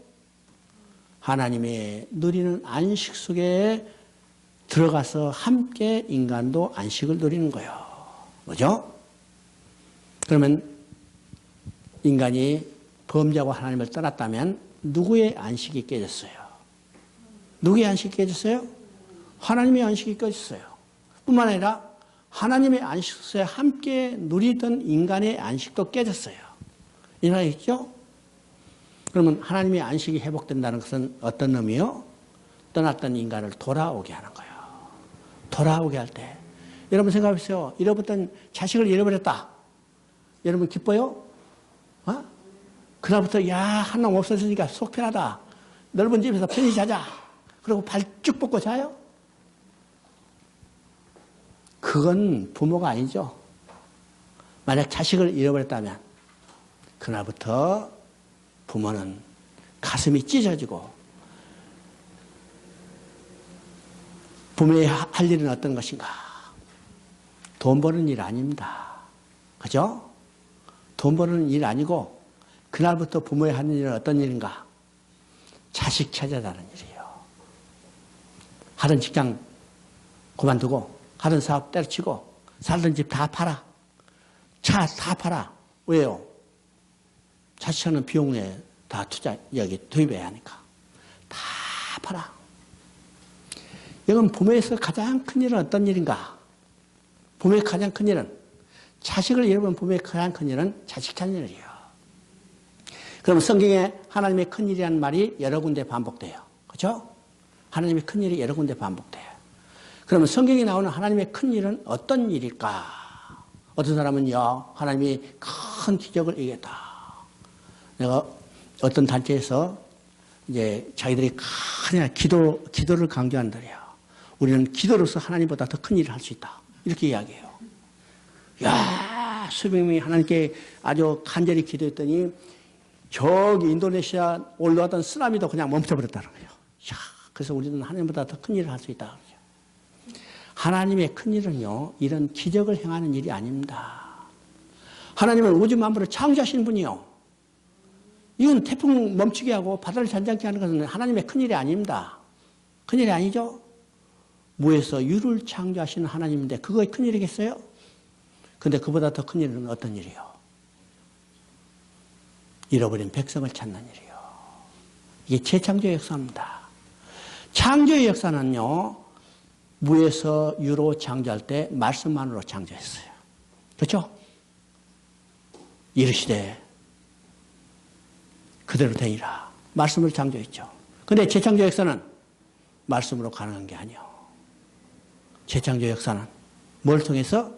하나님의 누리는 안식 속에 들어가서 함께 인간도 안식을 누리는 거예요. 뭐죠? 그러면 인간이 범죄하고 하나님을 떠났다면 누구의 안식이 깨졌어요? 누구의 안식이 깨졌어요? 하나님의 안식이 깨졌어요. 뿐만 아니라 하나님의 안식 속에 함께 누리던 인간의 안식도 깨졌어요. 이해하셨죠? 그러면 하나님의 안식이 회복된다는 것은 어떤 의미요? 떠났던 인간을 돌아오게 하는 거예요. 돌아오게 할 때. 여러분 생각해보세요. 잃어버렸던 자식을 잃어버렸다. 여러분 기뻐요? 어? 그날부터 한 놈 없어지니까 속 편하다. 넓은 집에서 편히 자자. 그리고 발 쭉 뻗고 자요? 그건 부모가 아니죠. 만약 자식을 잃어버렸다면 그날부터 부모는 가슴이 찢어지고 부모의 할 일은 어떤 것인가? 돈 버는 일 아닙니다. 그죠? 돈 버는 일 아니고 그날부터 부모의 하는 일은 어떤 일인가? 자식 찾아다는 일이에요. 하던 직장 그만두고 하던 사업 때려치고 살던 집 다 팔아. 차 다 팔아. 왜요? 자식 하는 비용에 다 여기 투입해야 하니까. 다 팔아. 이건 부모에서 가장 큰 일은 어떤 일인가? 부모의 가장 큰 일은 자식을 잃어버린 부모의 가장 큰 일은 자식 찾는 일이에요. 그럼 성경에 하나님의 큰 일이라는 말이 여러 군데 반복돼요. 그렇죠? 하나님의 큰 일이 여러 군데 반복돼요. 그러면 성경에 나오는 하나님의 큰 일은 어떤 일일까? 어떤 사람은요, 하나님이 큰 기적을 이겼다. 내가 어떤 단체에서 이제 자기들이 큰 기도를 강조한다래요. 우리는 기도로서 하나님보다 더 큰 일을 할 수 있다. 이렇게 이야기해요. 야, 수백 명이 하나님께 아주 간절히 기도했더니 저기 인도네시아 올라왔던 쓰나미도 그냥 멈춰버렸다는 거예요. 야, 그래서 우리는 하나님보다 더 큰 일을 할 수 있다. 하나님의 큰 일은요, 이런 기적을 행하는 일이 아닙니다. 하나님은 우주 만물을 창조하신 분이요. 이건 태풍 멈추게 하고 바다를 잔잔케 하는 것은 하나님의 큰 일이 아닙니다. 큰 일이 아니죠? 무에서 유를 창조하시는 하나님인데 그거 큰 일이겠어요? 근데 그보다 더 큰 일은 어떤 일이요? 잃어버린 백성을 찾는 일이요. 이게 재창조의 역사입니다. 창조의 역사는요, 무에서 유로 창조할 때 말씀만으로 창조했어요. 그렇죠? 이르시되 그대로 되리라. 말씀을 창조했죠. 근데 재창조 역사는 말씀으로 가능한 게 아니에요. 재창조 역사는 뭘 통해서?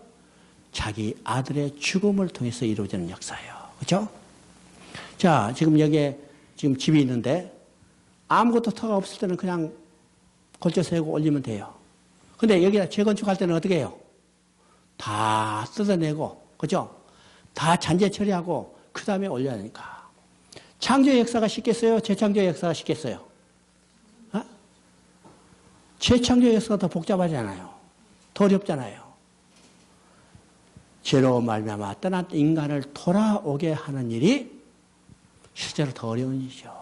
자기 아들의 죽음을 통해서 이루어지는 역사예요. 그렇죠? 자, 지금 여기에 지금 집이 있는데 아무것도 터가 없을 때는 그냥 골조 세우고 올리면 돼요. 근데 여기다 재건축할 때는 어떻게 해요? 다 뜯어내고, 그죠? 다 잔재 처리하고 그 다음에 올려야 하니까. 창조의 역사가 쉽겠어요? 재창조의 역사가 쉽겠어요? 어? 재창조의 역사가 더 복잡하잖아요. 더 어렵잖아요. 죄로 말미암아 떠난 인간을 돌아오게 하는 일이 실제로 더 어려운 일이죠.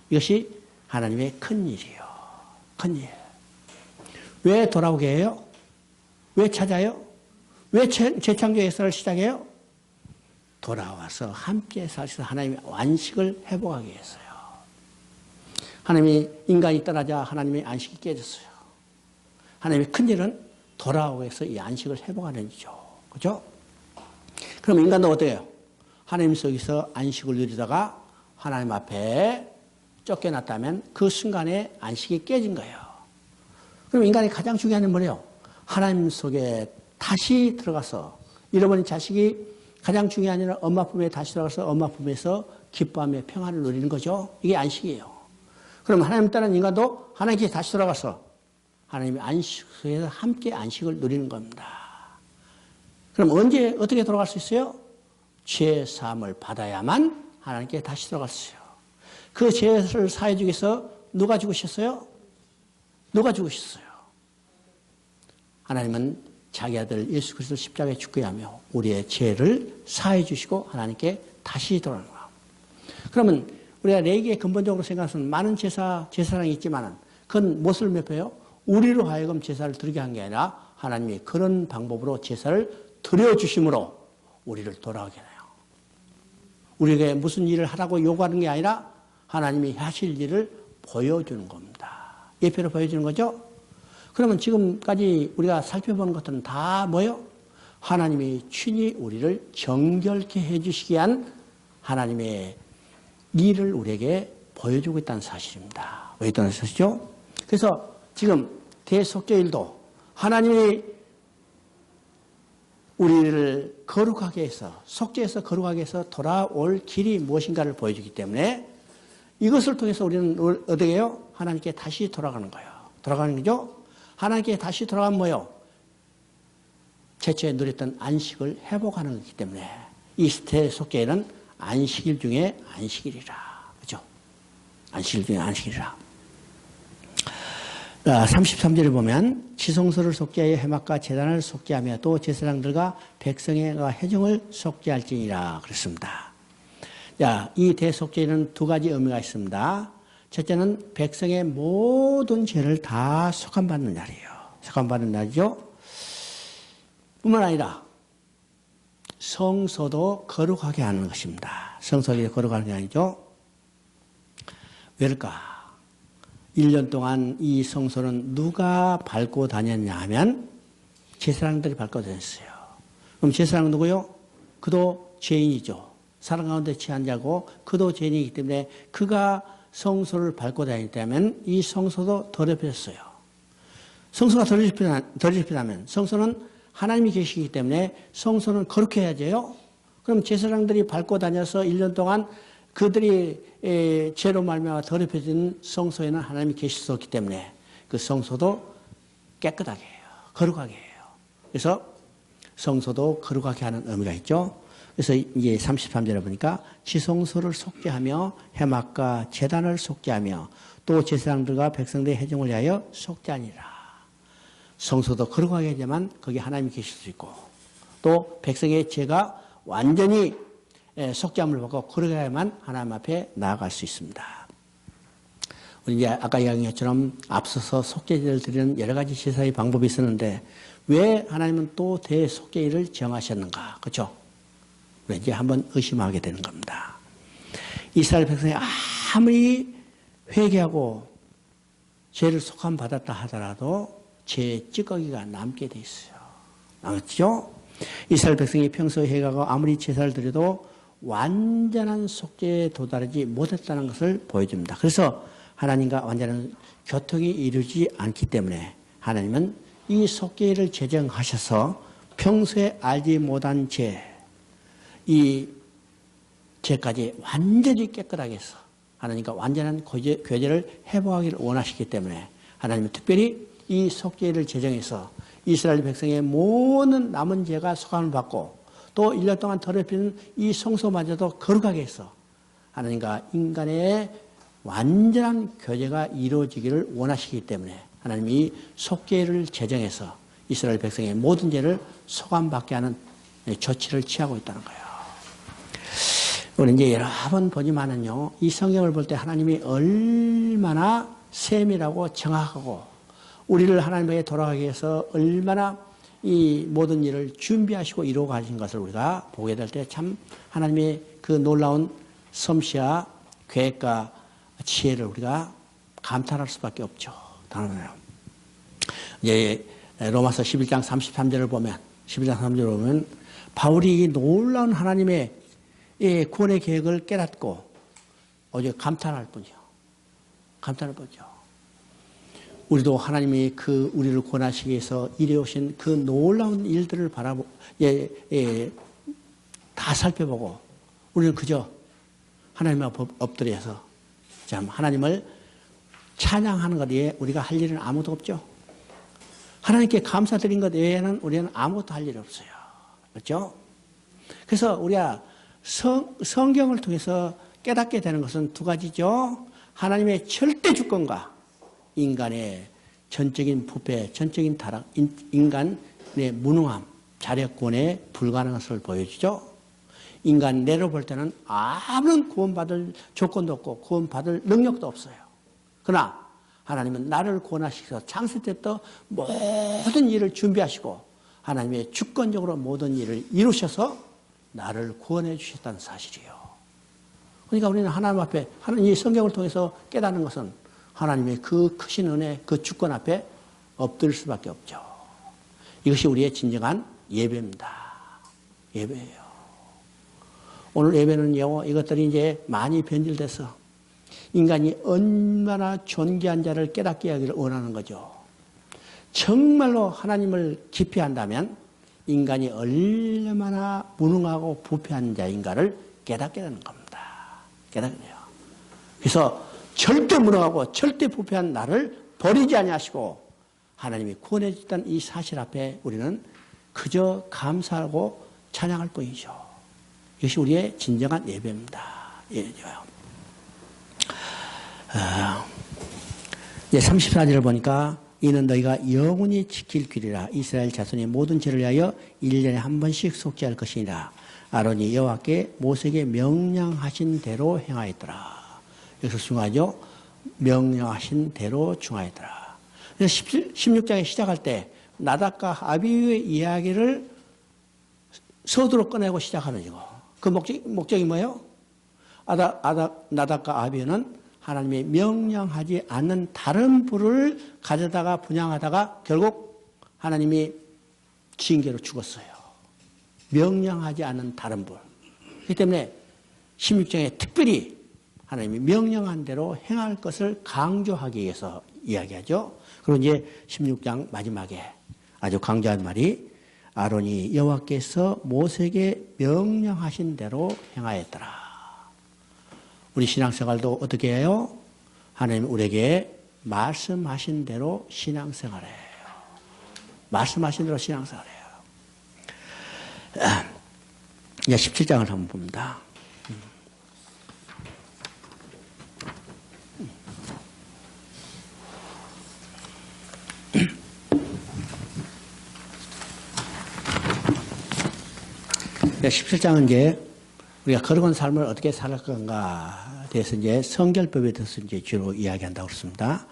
이것이 하나님의 큰 일이에요. 큰 일. 왜 돌아오게 해요? 왜 찾아요? 왜 재창조의 역사를 시작해요? 돌아와서 함께 사셔서 하나님의 완식을 회복하기 위해서요. 하나님이 인간이 떠나자 하나님의 안식이 깨졌어요. 하나님의 큰 일은 돌아오기 위해서 이 안식을 회복하는 일이죠. 그죠? 그럼 인간도 어때요? 하나님 속에서 안식을 누리다가 하나님 앞에 쫓겨났다면 그 순간에 안식이 깨진 거예요. 그럼 인간이 가장 중요한 건 뭐예요? 하나님 속에 다시 들어가서 잃어버린 자식이 가장 중요한 일은 엄마 품에 다시 들어가서 엄마 품에서 기뻐하며 평안을 누리는 거죠. 이게 안식이에요. 그럼 하나님 따른 인간도 하나님께 다시 돌아가서 하나님의 안식 속에서 함께 안식을 누리는 겁니다. 그럼 언제 어떻게 돌아갈 수 있어요? 죄 사함을 받아야만 하나님께 다시 돌아갈 수 있어요. 그 죄를 사해 주기 위해서 누가 죽으셨어요? 누가 죽으셨어요? 하나님은 자기 아들 예수 그리스도를 십자가에 죽게 하며 우리의 죄를 사해 주시고 하나님께 다시 돌아가는 거예요. 그러면 우리가 레이기에 근본적으로 생각해서는 많은 제사장이 있지만 그건 무엇을 묘표해요? 우리로 하여금 제사를 드리게 한 게 아니라 하나님이 그런 방법으로 제사를 드려주심으로 우리를 돌아오게 해요. 우리에게 무슨 일을 하라고 요구하는 게 아니라 하나님이 하실 일을 보여주는 겁니다. 예표로 보여주는 거죠. 그러면 지금까지 우리가 살펴본 것들은 다 뭐예요? 하나님이 친히 우리를 정결케 해주시기 위한 하나님의 일을 우리에게 보여주고 있다는 사실입니다. 왜 있다는 사실이죠? 그래서 지금 대속죄일도 하나님이 우리를 거룩하게 해서 속죄해서 거룩하게 해서 돌아올 길이 무엇인가를 보여주기 때문에 이것을 통해서 우리는 어떻게 해요? 하나님께 다시 돌아가는 거예요. 돌아가는 거죠? 하나님께 다시 돌아가면 뭐예요? 최초에 누렸던 안식을 회복하는 것이기 때문에 이 대속죄는 안식일 중에 안식일이라. 그죠? 안식일 중에 안식일이라. 33절을 보면 지성소를 속죄하여 회막과 제단을 속죄하며 또 제사장들과 백성의 회중을 속죄할지니라 그랬습니다. 야, 이 대속죄는 두 가지 의미가 있습니다. 첫째는 백성의 모든 죄를 다 속함받는 날이에요. 속함받는 날이죠. 뿐만 아니라 성소도 거룩하게 하는 것입니다. 성소도 거룩하게 하는 게 아니죠. 왜일까? 1년 동안 이 성소는 누가 밟고 다녔냐 하면 제사장들이 밟고 다녔어요. 그럼 제사장은 누구요? 그도 죄인이죠. 사람 가운데 취한 자고 그도 죄인이기 때문에 그가 성소를 밟고 다녔다면 이 성소도 더럽혀졌어요. 성소가 더럽히다면 성소는 하나님이 계시기 때문에 성소는 거룩해 야죠. 그럼 제사장들이 밟고 다녀서 1년 동안 그들이 죄로 말미암아 더럽혀진 성소에는 하나님이 계실 수 없기 때문에 그 성소도 깨끗하게 해요. 거룩하게 해요. 그래서 성소도 거룩하게 하는 의미가 있죠. 그래서 이제 33절에 보니까 지성소를 속죄하며 해막과 제단을 속죄하며 또 제사장들과 백성들의 회중을 위하여 속죄하니라. 성소도 거룩하게 하지만 거기 하나님이 계실 수 있고 또 백성의 죄가 완전히 속죄함을 받고 거룩해야만 하나님 앞에 나아갈 수 있습니다. 우리 이제 아까 이야기한 것처럼 앞서서 속죄제를 드리는 여러 가지 제사의 방법이 있었는데 왜 하나님은 또 대속죄를 정하셨는가? 그렇죠? 이제 한번 의심하게 되는 겁니다. 이스라엘 백성이 아무리 회개하고 죄를 속함 받았다 하더라도 죄 찌꺼기가 남게 돼 있어요. 남았죠? 이스라엘 백성이 평소에 회개하고 아무리 제사를 드려도 완전한 속죄에 도달하지 못했다는 것을 보여줍니다. 그래서 하나님과 완전한 교통이 이루어지지 않기 때문에 하나님은 이 속죄를 제정하셔서 평소에 알지 못한 죄, 이 죄까지 완전히 깨끗하게 해서 하나님과 완전한 교제를 회복하기를 원하시기 때문에 하나님은 특별히 이 속죄를 제정해서 이스라엘 백성의 모든 남은 죄가 속함을 받고 또 1년 동안 더럽히는 이 성소마저도 거룩하게 해서 하나님과 인간의 완전한 교제가 이루어지기를 원하시기 때문에 하나님이 이 속죄를 제정해서 이스라엘 백성의 모든 죄를 소감받게 하는 조치를 취하고 있다는 거예요. 우리 이제 여러 번 보지만은요, 이 성경을 볼 때 하나님이 얼마나 세밀하고 정확하고 우리를 하나님에게 돌아가기 위해서 얼마나 이 모든 일을 준비하시고 이루어 가신 것을 우리가 보게 될 때 참 하나님의 그 놀라운 솜씨와 계획과 지혜를 우리가 감탄할 수밖에 없죠. 당연해요. 이제 로마서 11장 33절을 보면, 11장 33절을 보면 바울이 이 놀라운 하나님의 구원의 계획을 깨닫고 어제 감탄할 뿐이요. 감탄할 뿐이죠. 우리도 하나님이 그 우리를 구원하시기 위해서 이루어오신 그 놀라운 일들을 다 살펴보고 우리는 그저 하나님 앞에 엎드려서 참 하나님을 찬양하는 것 외에 우리가 할 일은 아무도 없죠. 하나님께 감사드린 것 외에는 우리는 아무것도 할 일이 없어요. 그렇죠? 그래서 우리가 성경을 통해서 깨닫게 되는 것은 두 가지죠. 하나님의 절대 주권과 인간의 전적인 부패, 전적인 타락, 인간의 무능함, 자력권에 불과한 것을 보여주죠. 인간 내로 볼 때는 아무런 구원받을 조건도 없고 구원받을 능력도 없어요. 그러나 하나님은 나를 구원하시면서 창세 때부터 모든 일을 준비하시고 하나님의 주권적으로 모든 일을 이루셔서 나를 구원해 주셨다는 사실이에요. 그러니까 우리는 하나님 앞에 이 성경을 통해서 깨닫는 것은 하나님의 그 크신 은혜, 그 주권 앞에 엎드릴 수밖에 없죠. 이것이 우리의 진정한 예배입니다. 예배예요. 오늘 예배는요, 이것들이 이제 많이 변질돼서 인간이 얼마나 존귀한 자를 깨닫게 하기를 원하는 거죠. 정말로 하나님을 깊이 한다면 인간이 얼마나 무능하고 부패한 자인가를 깨닫게 되는 겁니다. 깨닫게 돼요. 그래서 절대 무능하고 절대 부패한 나를 버리지 아니하시고 하나님이 구원해 주셨다는 이 사실 앞에 우리는 그저 감사하고 찬양할 뿐이죠. 이것이 우리의 진정한 예배입니다. 예배죠. 이제 34절을 보니까 이는 너희가 영원히 지킬 길이라 이스라엘 자손의 모든 죄를 위하여 1년에 한 번씩 속죄할 것이니라. 아론이 여호와께 모세에게 명령하신 대로 행하였더라. 여기서 중요하죠. 명령하신 대로 중하였더라. 그래서 16장에 시작할 때 나답과 아비후의 이야기를 서두로 꺼내고 시작하는 이거. 그 목적이 뭐예요? 나답과 아비후는 하나님이 명령하지 않는 다른 불을 가져다가 분양하다가 결국 하나님이 징계로 죽었어요. 명령하지 않는 다른 불. 그렇기 때문에 16장에 특별히 하나님이 명령한 대로 행할 것을 강조하기 위해서 이야기하죠. 그리고 이제 16장 마지막에 아주 강조한 말이 아론이 여호와께서 모세에게 명령하신 대로 행하였더라. 우리 신앙생활도 어떻게 해요? 하나님 우리에게 말씀하신 대로 신앙생활해요. 말씀하신 대로 신앙생활해요. 이제 17장을 한번 봅니다. 이제 17장은 이제 우리가 거룩한 삶을 어떻게 살 건가 대해서 이제 성결법에 대해서 이제 주로 이야기한다고 그렇습니다.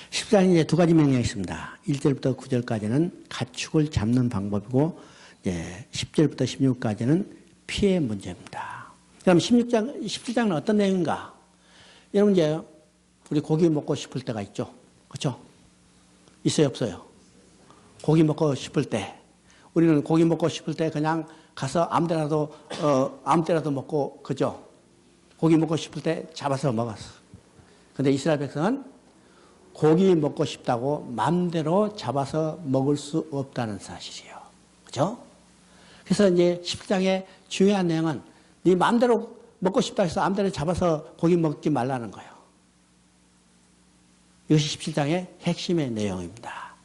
17장에 이제 두 가지 명령이 있습니다. 1절부터 9절까지는 가축을 잡는 방법이고, 10절부터 16까지는 피해 문제입니다. 그럼 17장은 어떤 내용인가? 여러분 이제 우리 고기 먹고 싶을 때가 있죠. 그렇죠? 있어요, 없어요? 고기 먹고 싶을 때. 우리는 고기 먹고 싶을 때 그냥 가서 아무 때라도 먹고, 그죠? 고기 먹고 싶을 때 잡아서 먹었어. 근데 이스라엘 백성은 고기 먹고 싶다고 마음대로 잡아서 먹을 수 없다는 사실이에요. 그죠? 그래서 이제 17장의 중요한 내용은 네 마음대로 먹고 싶다 해서 마음대로 잡아서 고기 먹지 말라는 거예요. 이것이 17장의 핵심의 내용입니다.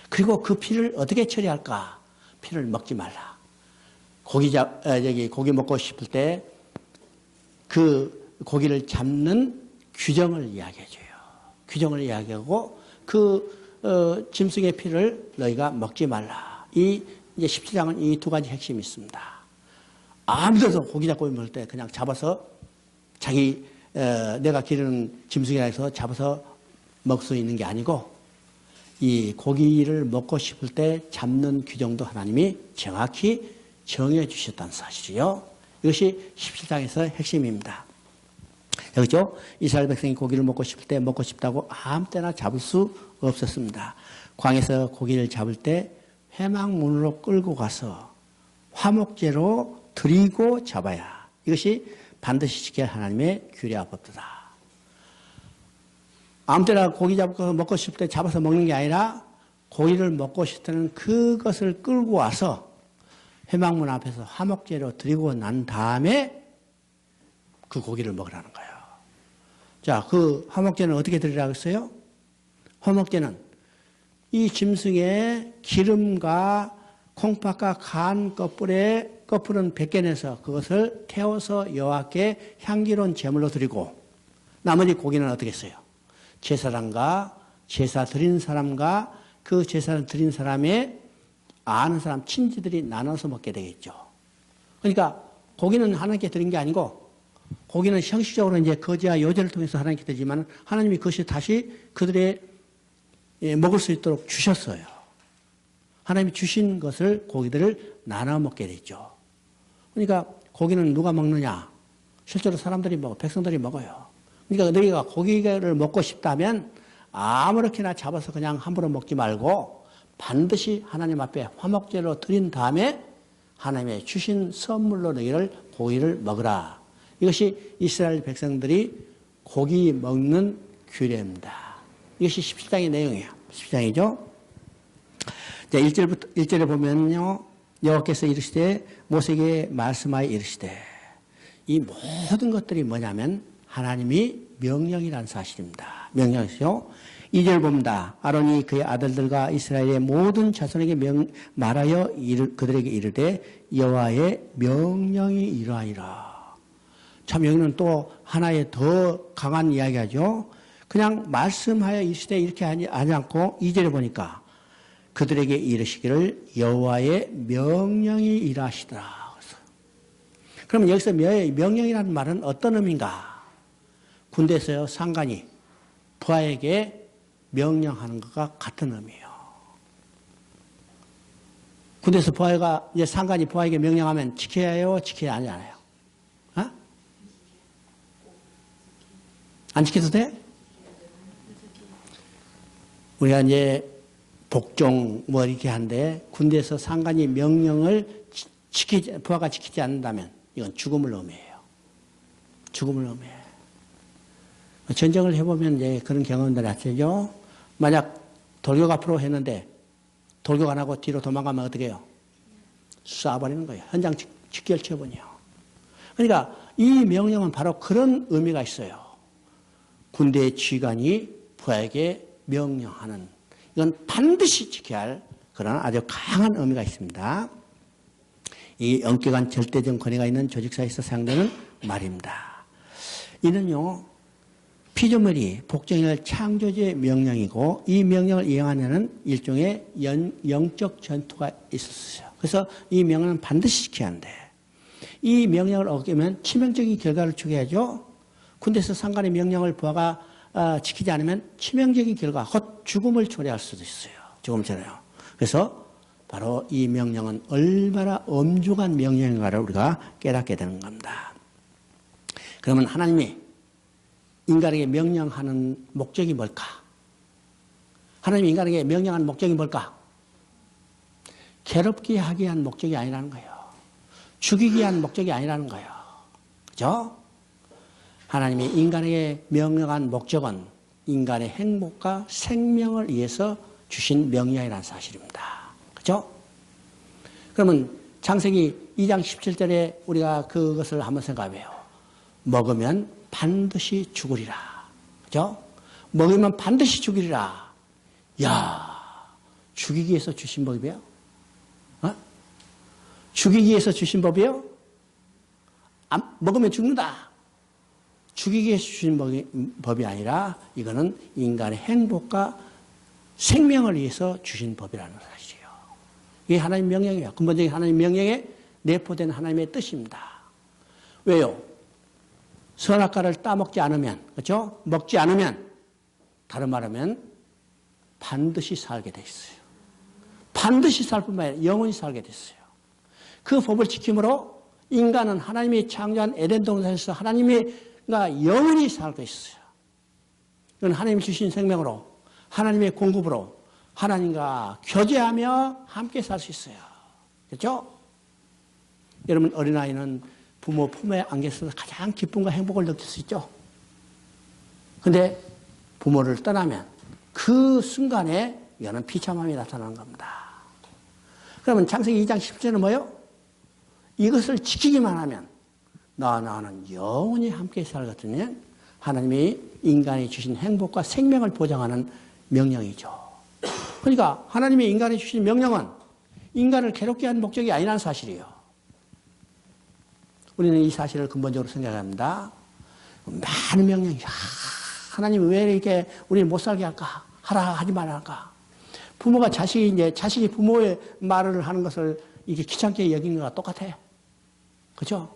그리고 그 피를 어떻게 처리할까? 피를 먹지 말라. 고기 먹고 싶을 때 그 고기를 잡는 규정을 이야기해줘요. 규정을 이야기하고 짐승의 피를 너희가 먹지 말라. 이제 17장은 이 두 가지 핵심이 있습니다. 아무데도 고기 잡고 먹을 때 그냥 잡아서 내가 기르는 짐승이라 해서 잡아서 먹을 수 있는 게 아니고, 이 고기를 먹고 싶을 때 잡는 규정도 하나님이 정확히 정해 주셨다는 사실이요. 이것이 17장에서 핵심입니다. 여기죠? 이스라엘 백성이 고기를 먹고 싶을 때 먹고 싶다고 아무 때나 잡을 수 없었습니다. 광에서 고기를 잡을 때 회막문으로 끌고 가서 화목제로 드리고 잡아야, 이것이 반드시 지켜야 하나님의 규례와 법도다. 아무 때나 고기 잡고 먹고 싶을 때 잡아서 먹는 게 아니라 고기를 먹고 싶을 때는 그것을 끌고 와서 회막문 앞에서 화목제로 드리고 난 다음에 그 고기를 먹으라는 거예요. 자, 그 화목제는 어떻게 드리라고 했어요? 화목제는 이 짐승의 기름과 콩팥과 간 거풀은 벗겨내서 그것을 태워서 여호와께 향기로운 제물로 드리고, 나머지 고기는 어떻게 했어요? 제사장과 제사 드린 사람과 그 제사를 드린 사람의 아는 사람, 친지들이 나눠서 먹게 되겠죠. 그러니까 고기는 하나님께 드린 게 아니고, 고기는 형식적으로 이제 거지와 요제를 통해서 하나님께 드리지만 하나님이 그것이 다시 그들의 먹을 수 있도록 주셨어요. 하나님이 주신 것을 고기들을 나눠 먹게 되죠. 그러니까 고기는 누가 먹느냐? 실제로 사람들이 백성들이 먹어요. 그러니까 너희가 고기를 먹고 싶다면 아무렇게나 잡아서 그냥 함부로 먹지 말고 반드시 하나님 앞에 화목제로 드린 다음에 하나님의 주신 선물로 너희를 고기를 먹으라. 이것이 이스라엘 백성들이 고기 먹는 규례입니다. 이것이 17장의 내용이에요. 17장이죠. 1절에 보면요. 여호와께서 이르시되 모세에게 말씀하여 이르시되, 이 모든 것들이 뭐냐면 하나님이 명령이라는 사실입니다. 명령이죠. 2절 봅니다. 아론이 그의 아들들과 이스라엘의 모든 자손에게 말하여 그들에게 이르되 여호와의 명령이 이러하니라. 참 여기는 또 하나의 더 강한 이야기하죠. 그냥 말씀하여 이르시되 이렇게 하지 않고 2절에 보니까 그들에게 이르시기를 여호와의 명령이 이러하시더라. 그러면 여기서 명령이라는 말은 어떤 의미인가? 군대에서요, 상관이 부하에게 명령하는 것과 같은 의미예요. 군대에서 부하가, 이제 상관이 부하에게 명령하면 지켜야 해요? 지켜야 하지 않아요? 어? 안 지켜도 돼? 우리가 이제 복종 뭐 이렇게 한데 군대에서 상관이 명령을 부하가 지키지 않는다면 이건 죽음을 의미해요. 죽음을 의미해요. 전쟁을 해보면 이제 그런 경험들이 있죠. 만약 돌격 앞으로 했는데 돌격 안 하고 뒤로 도망가면 어떻게 해요? 쏴버리는 거예요. 현장 직결처분이요. 그러니까 이 명령은 바로 그런 의미가 있어요. 군대의 지휘관이 부하에게 명령하는, 이건 반드시 지켜야 할 그런 아주 강한 의미가 있습니다. 이 엄격한 절대적 권위가 있는 조직사에서 사용되는 말입니다. 이는요, 피조물이 복종일 창조주의 명령이고 이 명령을 이행하는 일종의 영적 전투가 있었어요. 그래서 이 명령은 반드시 지켜야 한대. 이 명령을 어기면 치명적인 결과를 초래하죠. 군대에서 상관의 명령을 부하가 지키지 않으면 치명적인 결과, 곧 죽음을 초래할 수도 있어요. 죽음을 초래해요. 그래서 바로 이 명령은 얼마나 엄중한 명령인가를 우리가 깨닫게 되는 겁니다. 그러면 하나님이 인간에게 명령하는 목적이 뭘까? 하나님이 인간에게 명령하는 목적이 뭘까? 괴롭게 하기 위한 목적이 아니라는 거예요. 죽이기 위한 목적이 아니라는 거예요. 그죠? 하나님이 인간에게 명령한 목적은 인간의 행복과 생명을 위해서 주신 명령이라는 사실입니다. 그죠? 그러면 창세기 2장 17절에 우리가 그것을 한번 생각해요. 먹으면 반드시 죽으리라. 그죠? 먹으면 반드시 죽으리라. 야, 죽이기 위해서 주신 법이에요? 어? 죽이기 위해서 주신 법이에요? 먹으면 죽는다. 죽이기 위해서 주신 법이 아니라 이거는 인간의 행복과 생명을 위해서 주신 법이라는 사실이에요. 이게 하나님의 명령이에요. 근본적인 하나님의 명령에 내포된 하나님의 뜻입니다. 왜요? 선악과를 따먹지 않으면, 그렇죠? 먹지 않으면, 다른 말하면 반드시 살게 돼 있어요. 반드시 살 뿐만 아니라 영원히 살게 됐어요. 그 법을 지킴으로 인간은 하나님이 창조한 에덴 동산에서 하나님과 영원히 살고 있어요. 이건 하나님이 주신 생명으로, 하나님의 공급으로 하나님과 교제하며 함께 살 수 있어요. 그렇죠? 여러분, 어린아이는 부모 품에 안겨서 가장 기쁨과 행복을 느낄 수 있죠. 그런데 부모를 떠나면 그 순간에 이거는 비참함이 나타나는 겁니다. 그러면 창세기 2장 10절은 뭐예요? 이것을 지키기만 하면 나는 영원히 함께 살거든요. 하나님이 인간이 주신 행복과 생명을 보장하는 명령이죠. 그러니까 하나님이 인간이 주신 명령은 인간을 괴롭게 하는 목적이 아니라는 사실이에요. 우리는 이 사실을 근본적으로 생각합니다. 많은 명령이, 하나님이 왜 이렇게 우리를 못 살게 할까? 하라, 하지 말라 할까? 부모가 자식이 부모의 말을 하는 것을 이게 귀찮게 여기는 거와 똑같아. 그죠?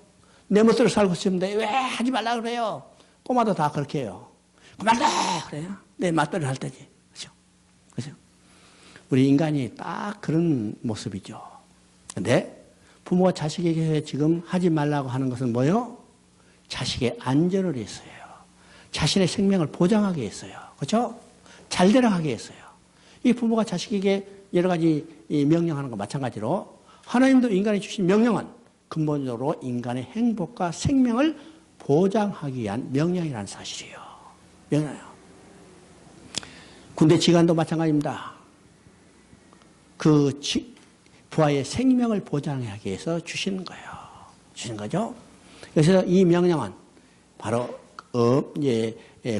내 멋대로 살고 싶은데 왜 하지 말라 그래요? 꼬마도 다 그렇게 해요. 그만둬! 그래요. 내 맛대로 할 때지. 그죠? 그죠? 우리 인간이 딱 그런 모습이죠. 근데 부모가 자식에게 지금 하지 말라고 하는 것은 뭐예요? 자식의 안전을 위해서요. 자신의 생명을 보장하기 위해서요. 그렇죠? 잘되라 하기 위해서요. 이 부모가 자식에게 여러 가지 명령하는 것 마찬가지로 하나님도 인간이 주신 명령은 근본적으로 인간의 행복과 생명을 보장하기 위한 명령이라는 사실이에요. 명령이에요. 군대 지휘관도 마찬가지입니다. 부하의 생명을 보장하기 위해서 주시는 거예요. 주시는 거죠. 그래서 이 명령은 바로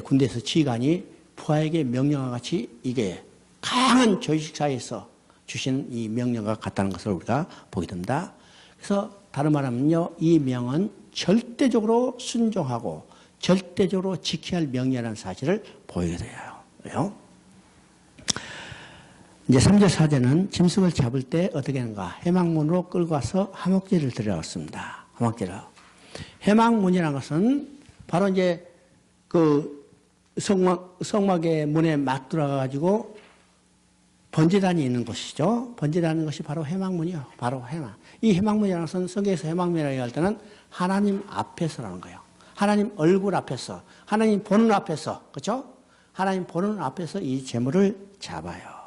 군대에서 지휘관이 부하에게 명령과 같이 이게 강한 조직사에서 주신 이 명령과 같다는 것을 우리가 보게 됩니다. 그래서 다른 말하면요, 이 명은 절대적으로 순종하고 절대적으로 지켜야 할 명령이라는 사실을 보이게 돼요. 왜요? 이제 3절 4절은 짐승을 잡을 때 어떻게 하는가? 해망문으로 끌고 와서 화목제를 드려왔습니다. 화목제를. 해망문이라는 것은 바로 이제 그 성막의 문에 맞들어가지고 번제단이 있는 곳이죠. 번제단인 것이 바로 해망문이요. 바로 해망. 이 해망문이라는 것은 성경에서 해망문이라고 할 때는 하나님 앞에서라는 거예요. 하나님 얼굴 앞에서, 하나님 보는 앞에서, 그렇죠? 하나님 보는 앞에서 이 제물을 잡아요.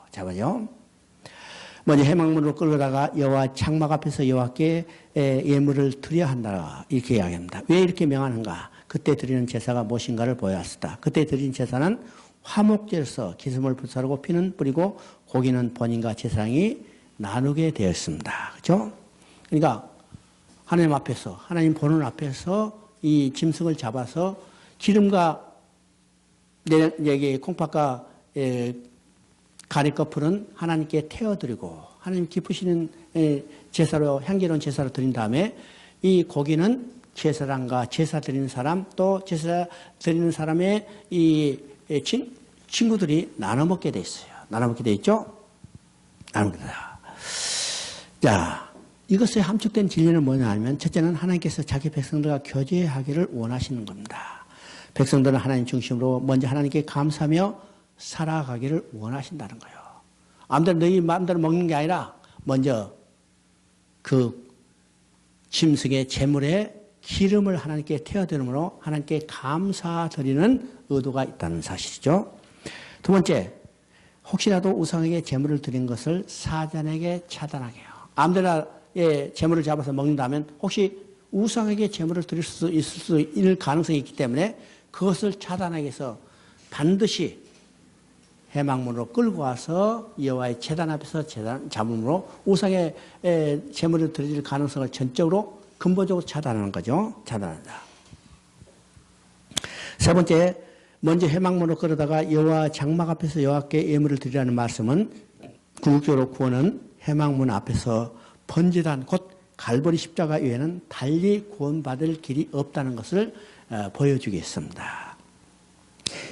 먼저 해망문으로 끌어다가 여호와 장막 앞에서 여호와께 예물을 드려야 한다. 이렇게 이야기합니다. 왜 이렇게 명하는가? 그때 드리는 제사가 무엇인가를 보여왔다. 그때 드린 제사는 화목제로서 기름을 불사르고 피는 뿌리고 고기는 본인과 제사장이 나누게 되었습니다. 그렇죠? 그러니까 하나님 앞에서, 하나님 보는 앞에서 이 짐승을 잡아서 기름과 여기 콩팥과 가래꺼풀은 하나님께 태워드리고 하나님 기쁘시는 제사로 향기로운 제사로 드린 다음에 이 고기는 제사장과 제사 드리는 사람 또 제사 드리는 사람의 이 친구들이 나눠 먹게 돼 있어요. 나눠 먹게 돼 있죠? 나눠 먹게 돼요. 자, 이것에 함축된 진리는 뭐냐 하면 첫째는 하나님께서 자기 백성들과 교제하기를 원하시는 겁니다. 백성들은 하나님 중심으로 먼저 하나님께 감사하며 살아가기를 원하신다는 거예요. 아무데나 너희 마음대로 먹는 게 아니라 먼저 그 짐승의 제물에 기름을 하나님께 태워드림으로 하나님께 감사드리는 의도가 있다는 사실이죠. 두 번째, 혹시라도 우상에게 제물을 드린 것을 사전에게 차단하게 해요. 아무데나 제물을 잡아서 먹는다면 혹시 우상에게 제물을 드릴 수 있을 가능성이 있기 때문에 그것을 차단하기 위해서 반드시 해망문으로 끌고 와서 여호와의 제단 앞에서 제단 잡음으로 우상의 제물을 드릴 가능성을 전적으로 근본적으로 차단하는 거죠. 차단한다. 세 번째, 먼저 해망문으로 끌어다가 여호와 장막 앞에서 여호와께 예물을 드리라는 말씀은 궁극적으로 구원은 해망문 앞에서 번제단 곧 갈보리 십자가 외에는 달리 구원받을 길이 없다는 것을 보여주겠습니다.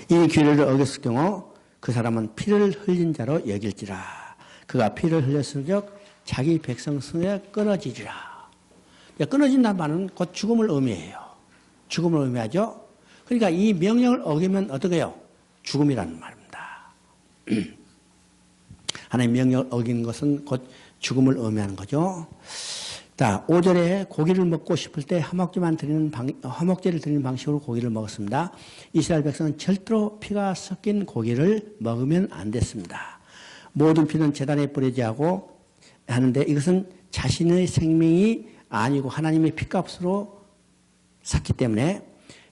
이 규례를 어겼을 경우 그 사람은 피를 흘린 자로 여길지라. 그가 피를 흘렸을적 자기 백성 승에 끊어지리라. 끊어진다는 말은 곧 죽음을 의미해요. 죽음을 의미하죠. 그러니까 이 명령을 어기면 어떻게 해요? 죽음이라는 말입니다. 하나님 명령을 어기는 것은 곧 죽음을 의미하는 거죠. 자, 5절에 고기를 먹고 싶을 때 화목제를 드리는 방식으로 고기를 먹었습니다. 이스라엘 백성은 절대로 피가 섞인 고기를 먹으면 안 됐습니다. 모든 피는 제단에 뿌리지 하고 하는데 이것은 자신의 생명이 아니고 하나님의 피값으로 샀기 때문에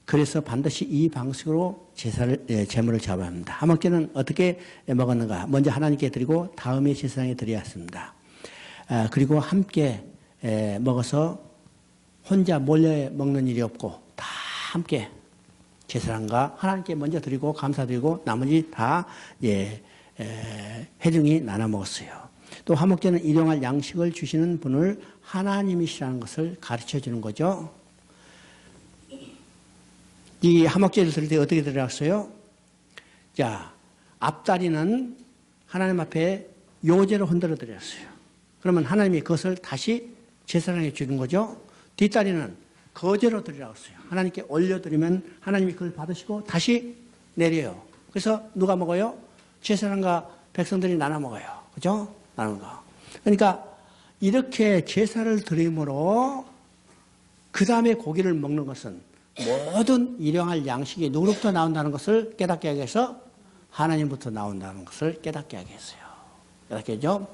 그래서 반드시 이 방식으로 제물을 잡아야 합니다. 화목제는 어떻게 먹었는가? 먼저 하나님께 드리고 다음에 제사장에 드려야 했습니다. 그리고 함께 먹어서 혼자 몰래 먹는 일이 없고 다 함께 제사장과 하나님께 먼저 드리고 감사드리고 나머지 다 회중이 나눠 먹었어요. 또 화목제는 일용할 양식을 주시는 분을 하나님이시라는 것을 가르쳐 주는 거죠. 이 화목제를 드릴 때 어떻게 드렸어요? 자, 앞다리는 하나님 앞에 요제로 흔들어 드렸어요. 그러면 하나님이 그것을 다시 제사장에 주는 거죠. 뒷다리는 거제로 드리라고 했어요. 하나님께 올려드리면 하나님이 그걸 받으시고 다시 내려요. 그래서 누가 먹어요? 제사장과 백성들이 나눠 먹어요. 그죠? 나누는 거. 그러니까 이렇게 제사를 드림으로 그 다음에 고기를 먹는 것은 모든 일용할 양식이 누구로부터 나온다는 것을 깨닫게 하기 위해서 하나님부터 나온다는 것을 깨닫게 하기 위해서요. 깨닫게 하죠?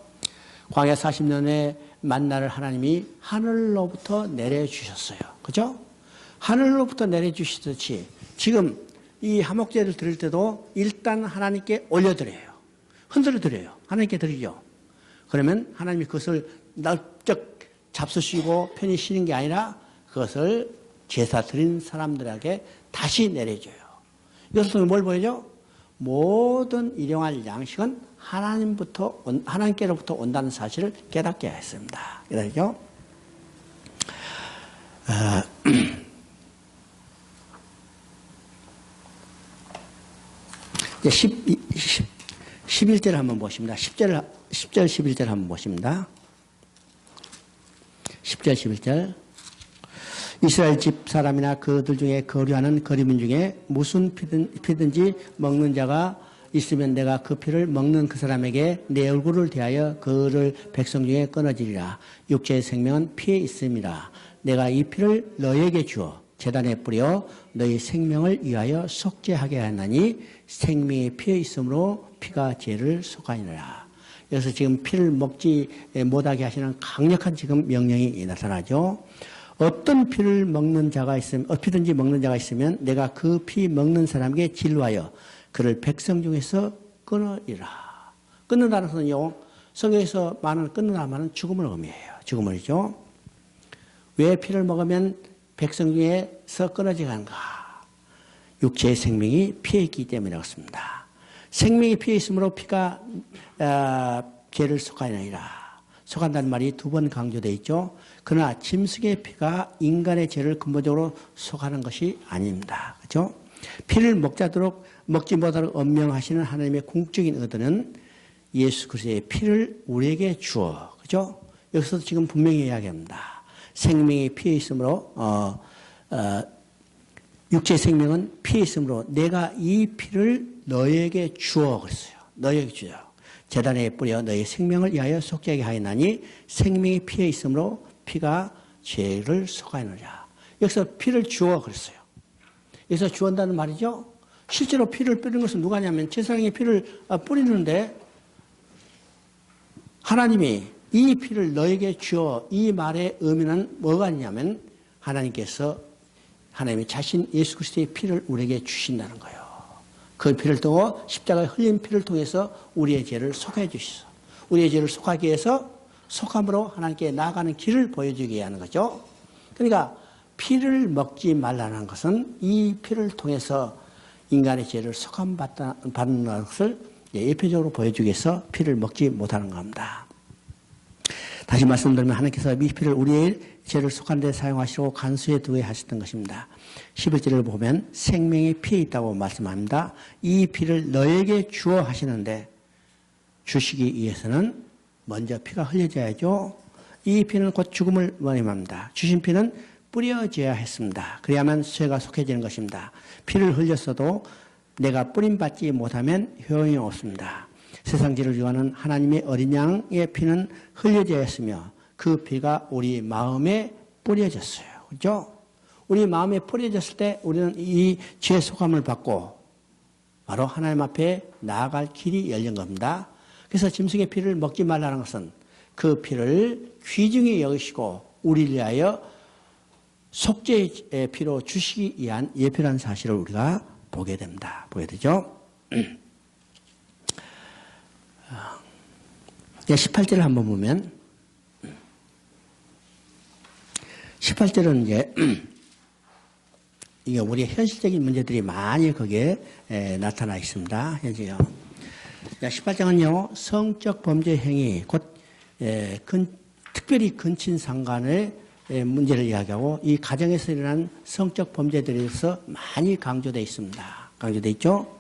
광야 40년의 만나를 하나님이 하늘로부터 내려주셨어요. 그죠? 하늘로부터 내려주시듯이 지금 이 화목제를 드릴 때도 일단 하나님께 올려드려요. 흔들어 드려요. 하나님께 드리죠. 그러면 하나님이 그것을 납작 잡수시고 편히 쉬는 게 아니라 그것을 제사 드린 사람들에게 다시 내려줘요. 이것을 뭘 보여줘? 모든 일용할 양식은 하나님께로부터 온다는 사실을 깨닫게 했습니다. 깨닫죠? 11절 한번 보십니다. 10절, 11절 한번 보십니다. 10절, 11절. 이스라엘 집 사람이나 그들 중에 거류하는 거류민 중에 무슨 피든지 먹는 자가 있으면 내가 그 피를 먹는 그 사람에게 내 얼굴을 대하여 그를 백성 중에 끊어지리라. 육체의 생명은 피에 있음이라. 내가 이 피를 너에게 주어 제단에 뿌려 너희 생명을 위하여 속죄하게 하나니 생명이 피에 있으므로 피가 죄를 속하니라. 여기서 지금 피를 먹지 못하게 하시는 강력한 지금 명령이 나타나죠. 어떤 피를 먹는 자가 있으면, 피든지 먹는 자가 있으면 내가 그 피 먹는 사람에게 진로하여 그를 백성 중에서 끊으리라. 끊는다는 것은요, 성경에서 말하는 끊는다 말은 죽음을 의미해요. 죽음을이죠. 왜 피를 먹으면 백성 중에서 끊어지게 하는가? 육체의 생명이 피에 있기 때문에 그렇습니다. 생명이 피에 있으므로 피가 죄를 속하느니라. 속한다는 말이 두 번 강조되어 있죠. 그러나 짐승의 피가 인간의 죄를 근본적으로 속하는 것이 아닙니다. 그렇죠? 피를 먹지 못하도록 엄명하시는 하나님의 공적인 의도는 예수 그리스도의 피를 우리에게 주어, 그렇죠? 여기서 지금 분명히 이야기합니다. 생명이 피에 있으므로 육체의 생명은 피에 있으므로 내가 이 피를 너에게 주어 그랬어요. 너에게 주어. 제단에 뿌려 너의 생명을 위하여 속죄하게 하였나니 생명이 피에 있으므로 피가 죄를 속하느니라. 여기서 피를 주어 그랬어요. 여기서 주었다는 말이죠. 실제로 피를 뿌리는 것은 누가냐면 제사장이 피를 뿌리는데 하나님이 이 피를 너에게 주어 이 말의 의미는 뭐가 있냐면 하나님이 자신 예수 그리스도의 피를 우리에게 주신다는 거예요. 그 피를 통해 십자가에 흘린 피를 통해서 우리의 죄를 속해 주시소. 우리의 죄를 속하기 위해서 속함으로 하나님께 나아가는 길을 보여주게 하는 거죠. 그러니까 피를 먹지 말라는 것은 이 피를 통해서 인간의 죄를 속함 받는 것을 예표적으로 보여주기 위해서 피를 먹지 못하는 겁니다. 다시 말씀드리면 하나님께서 이 피를 우리의 죄를 속한 데 사용하시고 간수에 두게 하셨던 것입니다. 11절을 보면 생명이 피에 있다고 말씀합니다. 이 피를 너에게 주어 하시는데 주시기 위해서는 먼저 피가 흘려져야죠. 이 피는 곧 죽음을 말합니다. 주신 피는 뿌려져야 했습니다. 그래야만 죄가 속해지는 것입니다. 피를 흘렸어도 내가 뿌림받지 못하면 효용이 없습니다. 세상 죄를 지하는 하나님의 어린 양의 피는 흘려져야 했으며 그 피가 우리 마음에 뿌려졌어요. 그렇죠? 우리 마음에 뿌려졌을 때 우리는 이 죄 속함을 받고 바로 하나님 앞에 나아갈 길이 열린 겁니다. 그래서 짐승의 피를 먹지 말라는 것은 그 피를 귀중히 여기시고 우리를 위하여 속죄의 피로 주시기 위한 예표라는 사실을 우리가 보게 됩니다. 보게 되죠? 18절을 한번 보면 18절은 이제 이게 우리의 현실적인 문제들이 많이 거기에 나타나 있습니다. 현재요. 18장은요, 성적 범죄 행위, 곧 특별히 근친상간의 문제를 이야기하고 이 가정에서 일어난 성적 범죄들에 대해서 많이 강조되어 있습니다. 강조되어 있죠.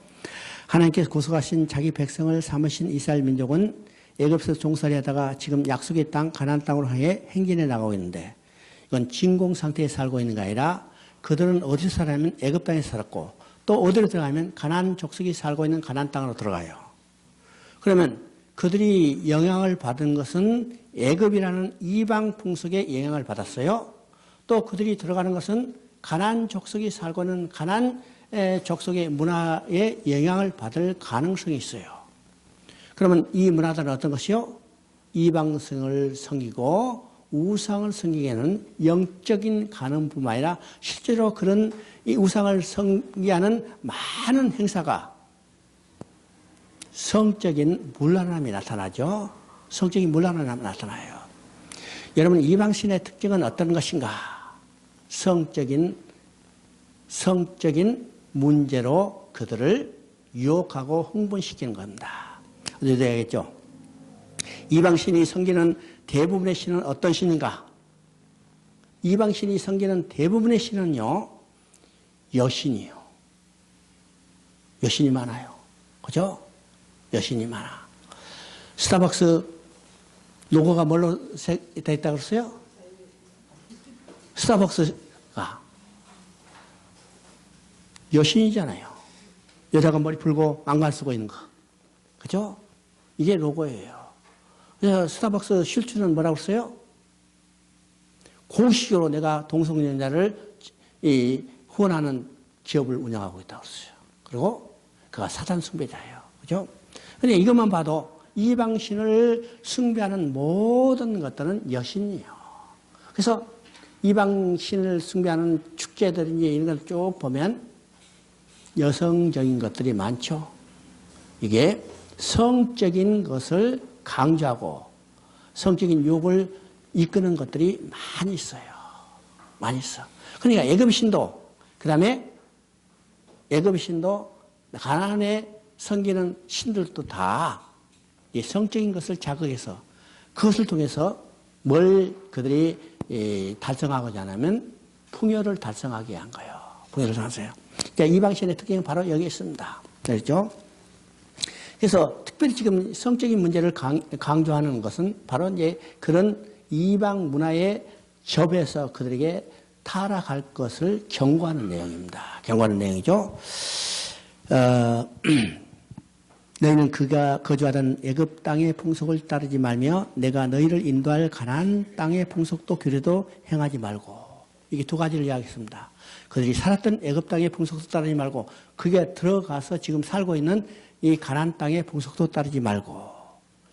하나님께서 구속하신 자기 백성을 삼으신 이스라엘 민족은 애굽에서 종살이 하다가 지금 약속의 땅 가나안 땅으로 향해 행진해 나가고 있는데 이건 진공 상태에 살고 있는 게 아니라 그들은 어디서 살았냐면 애굽 땅에서 살았고 또 어디로 들어가면 가나안 족속이 살고 있는 가나안 땅으로 들어가요. 그러면 그들이 영향을 받은 것은 애굽이라는 이방 풍속의 영향을 받았어요. 또 그들이 들어가는 것은 가나안 족속이 살고 있는 가나안 족속의 문화에 영향을 받을 가능성이 있어요. 그러면 이 문화들은 어떤 것이요? 이방성을 섬기고 우상을 섬기기에는 영적인 가능뿐만 아니라 실제로 그런 이 우상을 섬기하는 많은 행사가 성적인 문란함이 나타나죠. 성적인 문란함이 나타나요. 여러분 이방신의 특징은 어떤 것인가? 성적인 문제로 그들을 유혹하고 흥분시키는 겁니다. 어디서 해야겠죠? 이방신이 섬기는 대부분의 신은 어떤 신인가? 이방신이 섬기는 대부분의 신은요, 여신이요. 여신이 많아요. 그죠? 여신이 많아. 스타벅스 로고가 뭘로 되어 있다고 그랬어요? 스타벅스가 그가 여신이잖아요. 여자가 머리 풀고 안경 쓰고 있는 거. 그죠? 이게 로고예요. 그래서 스타벅스 실추는 뭐라고 써요? 공식적으로 내가 동성연자를 후원하는 기업을 운영하고 있다고 써요. 그리고 그가 사단 숭배자예요. 그죠? 근데 이것만 봐도 이방신을 숭배하는 모든 것들은 여신이에요. 그래서 이방신을 숭배하는 축제들인지 이런 걸 쭉 보면 여성적인 것들이 많죠. 이게 성적인 것을 강조하고 성적인 욕을 이끄는 것들이 많이 있어요. 많이 있어. 그러니까 애굽신도, 그 다음에 애굽신도 가나안에 섬기는 신들도 다 이 성적인 것을 자극해서 그것을 통해서 뭘 그들이 달성하고자 하면 풍요를 달성하게 한 거예요. 풍요를 달성해요. 그러니까 이방신의 특징은 바로 여기 있습니다. 그렇죠? 그래서 특별히 지금 성적인 문제를 강조하는 것은 바로 이제 그런 이방 문화에 접해서 그들에게 타락할 것을 경고하는 내용입니다. 경고하는 내용이죠. 너희는 그가 거주하던 애굽 땅의 풍속을 따르지 말며 내가 너희를 인도할 가나안 땅의 풍속도 규례도 행하지 말고, 이게 두 가지를 이야기했습니다. 그들이 살았던 애굽 땅의 풍속도 따르지 말고 그게 들어가서 지금 살고 있는 이 가나안 땅의 풍속도 따르지 말고,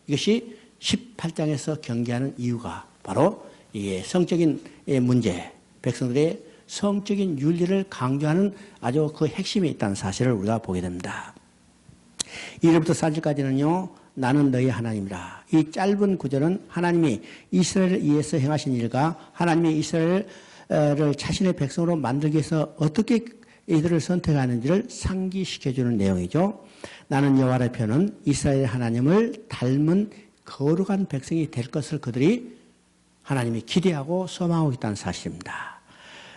이것이 18장에서 경계하는 이유가 바로 이게 성적인 문제, 백성들의 성적인 윤리를 강조하는 아주 그 핵심이 있다는 사실을 우리가 보게 됩니다. 1절부터 4절까지는요, 나는 너희 하나님이라. 이 짧은 구절은 하나님이 이스라엘을 위해서 행하신 일과 하나님이 이스라엘을 자신의 백성으로 만들기 위해서 어떻게 이들을 선택하는지를 상기시켜주는 내용이죠. 나는 여호와의 표는 이스라엘 하나님을 닮은 거룩한 백성이 될 것을 그들이 하나님이 기대하고 소망하고 있다는 사실입니다.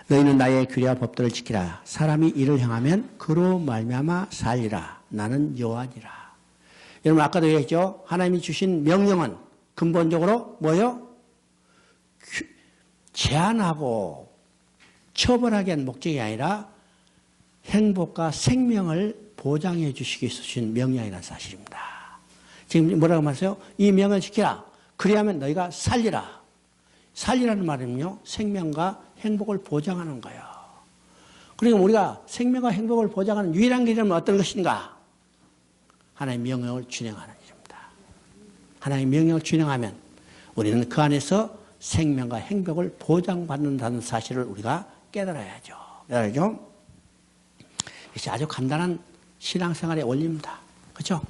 너희는 나의 규례와 법도를 지키라. 사람이 이를 행하면 그로 말미암아 살리라. 나는 여호와니라. 여러분 아까도 얘기했죠. 하나님이 주신 명령은 근본적으로 뭐예요? 제한하고 처벌하기 위한 목적이 아니라 행복과 생명을 보장해 주시기 위해서 주신 명령이라는 사실입니다. 지금 뭐라고 말했어요? 이 명령을 지키라. 그리하면 너희가 살리라. 살리라는 말은요, 생명과 행복을 보장하는 거예요. 그러니까 우리가 생명과 행복을 보장하는 유일한 길은 어떤 것인가? 하나님의 명령을 준행하는 일입니다. 하나님의 명령을 준행하면 우리는 그 안에서 생명과 행복을 보장받는다는 사실을 우리가 깨달아야죠. 깨달아야죠. 이것이 아주 간단한 신앙생활의 원리입니다. 그렇죠?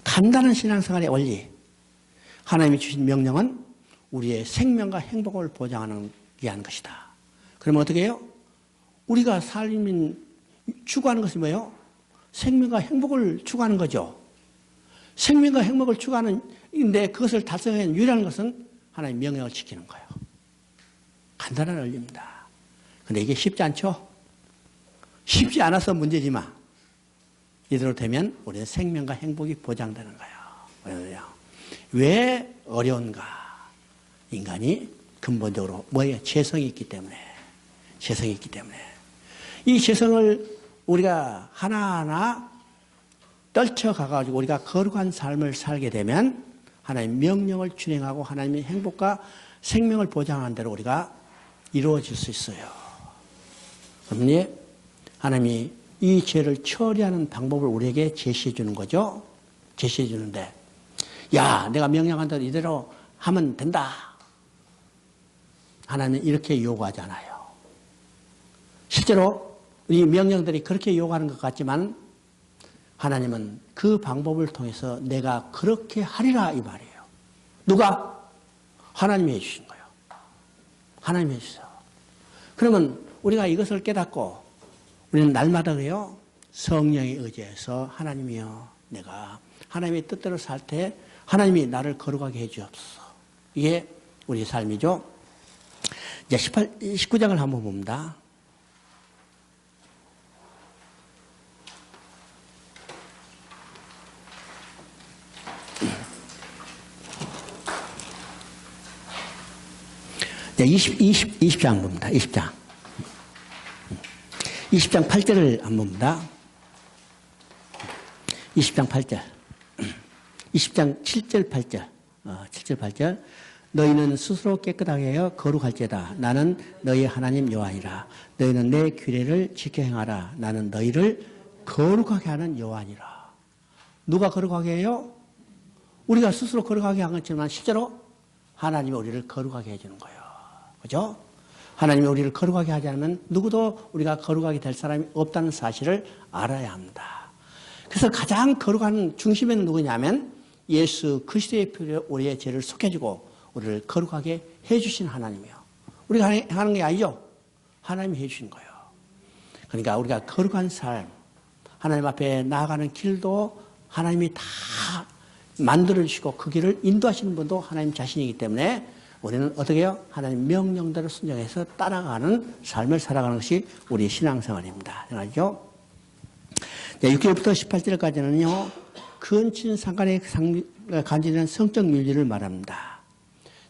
간단한 신앙생활의 원리. 하나님이 주신 명령은 우리의 생명과 행복을 보장하는 위한 것이다. 그러면 어떻게 해요? 우리가 삶인 추구하는 것이 뭐예요? 생명과 행복을 추구하는 거죠. 생명과 행복을 추구하는데 그것을 달성하는 유일한 것은 하나님의 명령을 지키는 거예요. 간단한 원리입니다. 그런데 이게 쉽지 않죠? 쉽지 않아서 문제지만 이대로 되면 우리의 생명과 행복이 보장되는 거예요. 왜 어려운가? 인간이 근본적으로 뭐예요? 죄성이 있기 때문에. 죄성이 있기 때문에. 이 죄성을 우리가 하나하나 떨쳐가가지고 우리가 거룩한 삶을 살게 되면 하나님의 명령을 준행하고 하나님의 행복과 생명을 보장하는 대로 우리가 이루어질 수 있어요. 그런데 하나님이 이 죄를 처리하는 방법을 우리에게 제시해 주는 거죠. 제시해 주는데, 야, 내가 명령한 대로 이대로 하면 된다. 하나님은 이렇게 요구하잖아요. 실제로 이 명령들이 그렇게 요구하는 것 같지만 하나님은 그 방법을 통해서 내가 그렇게 하리라 이 말이에요. 누가? 하나님이 해주신 거예요. 하나님이 해주셔서. 그러면 우리가 이것을 깨닫고 우리는 날마다 그래요. 성령에 의지해서 하나님이여, 내가 하나님의 뜻대로 살 때 하나님이 나를 거룩하게 해 주옵소서. 이게 우리의 삶이죠. 이제 19장을 한번 봅니다. 네, 20장 봅니다. 20장. 20장 8절을 한번 봅니다. 20장 8절. 20장 7절 8절. 7절 8절. 너희는 스스로 깨끗하게 하여 거룩할지어다. 나는 너희 하나님 여호와니라. 너희는 내 규례를 지켜 행하라. 나는 너희를 거룩하게 하는 여호와니라. 누가 거룩하게 해요? 우리가 스스로 거룩하게 한 것지만 실제로 하나님이 우리를 거룩하게 해주는 거예요. 그죠? 하나님이 우리를 거룩하게 하지 않으면 누구도 우리가 거룩하게 될 사람이 없다는 사실을 알아야 합니다. 그래서 가장 거룩한 중심에는 누구냐면 예수 그리스도의 피로 우리의 죄를 속해주고 우리를 거룩하게 해주신 하나님이요. 우리가 하는 게 아니죠. 하나님이 해주신 거예요. 그러니까 우리가 거룩한 삶, 하나님 앞에 나아가는 길도 하나님이 다 만들어주시고 그 길을 인도하시는 분도 하나님 자신이기 때문에 우리는 어떻게 해요? 하나님 명령대로 순종해서 따라가는 삶을 살아가는 것이 우리 신앙생활입니다. 알죠? 6절부터 18절까지는요. 근친 상간에 간지는 성적 윤리를 말합니다.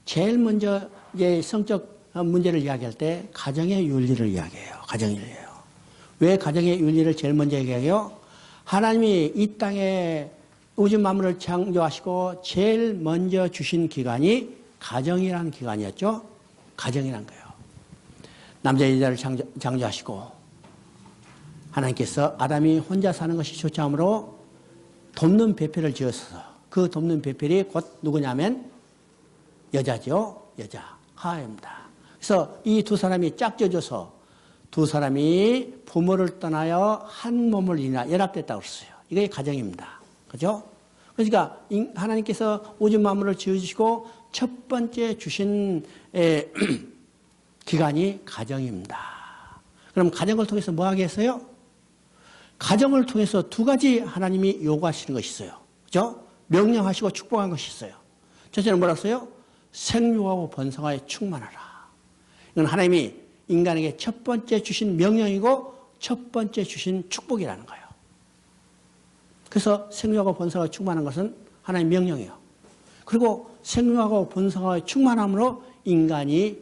제일 먼저 이제 성적 문제를 이야기할 때 가정의 윤리를 이야기해요. 가정의 윤리예요. 왜 가정의 윤리를 제일 먼저 얘기해요? 하나님이 이 땅에 우주 만물을 창조하시고 제일 먼저 주신 기관이 가정이라는 기관이었죠. 가정이란 거예요. 남자 여자를 창조하시고 하나님께서 아담이 혼자 사는 것이 좋지 않으므로 돕는 배필을 지어서 그 돕는 배필이 곧 누구냐면 여자죠. 여자 하와입니다. 그래서 이 두 사람이 짝져져서 두 사람이 부모를 떠나여 한 몸을 이루나 연합됐다고 그랬어요. 이게 가정입니다. 그죠? 그러니까 하나님께서 우주 만물을 지어주시고 첫 번째 주신 기관이 가정입니다. 그럼 가정을 통해서 뭐 하게 했어요? 가정을 통해서 두 가지 하나님이 요구하시는 것이 있어요. 그죠? 명령하시고 축복한 것이 있어요. 첫째는 뭐라고 했어요? 생육하고 번성하여 충만하라. 이건 하나님이 인간에게 첫 번째 주신 명령이고 첫 번째 주신 축복이라는 거예요. 그래서 생육하고 번성하여 충만한 것은 하나님의 명령이에요. 그리고 생육하고 번성하여 충만함으로 인간이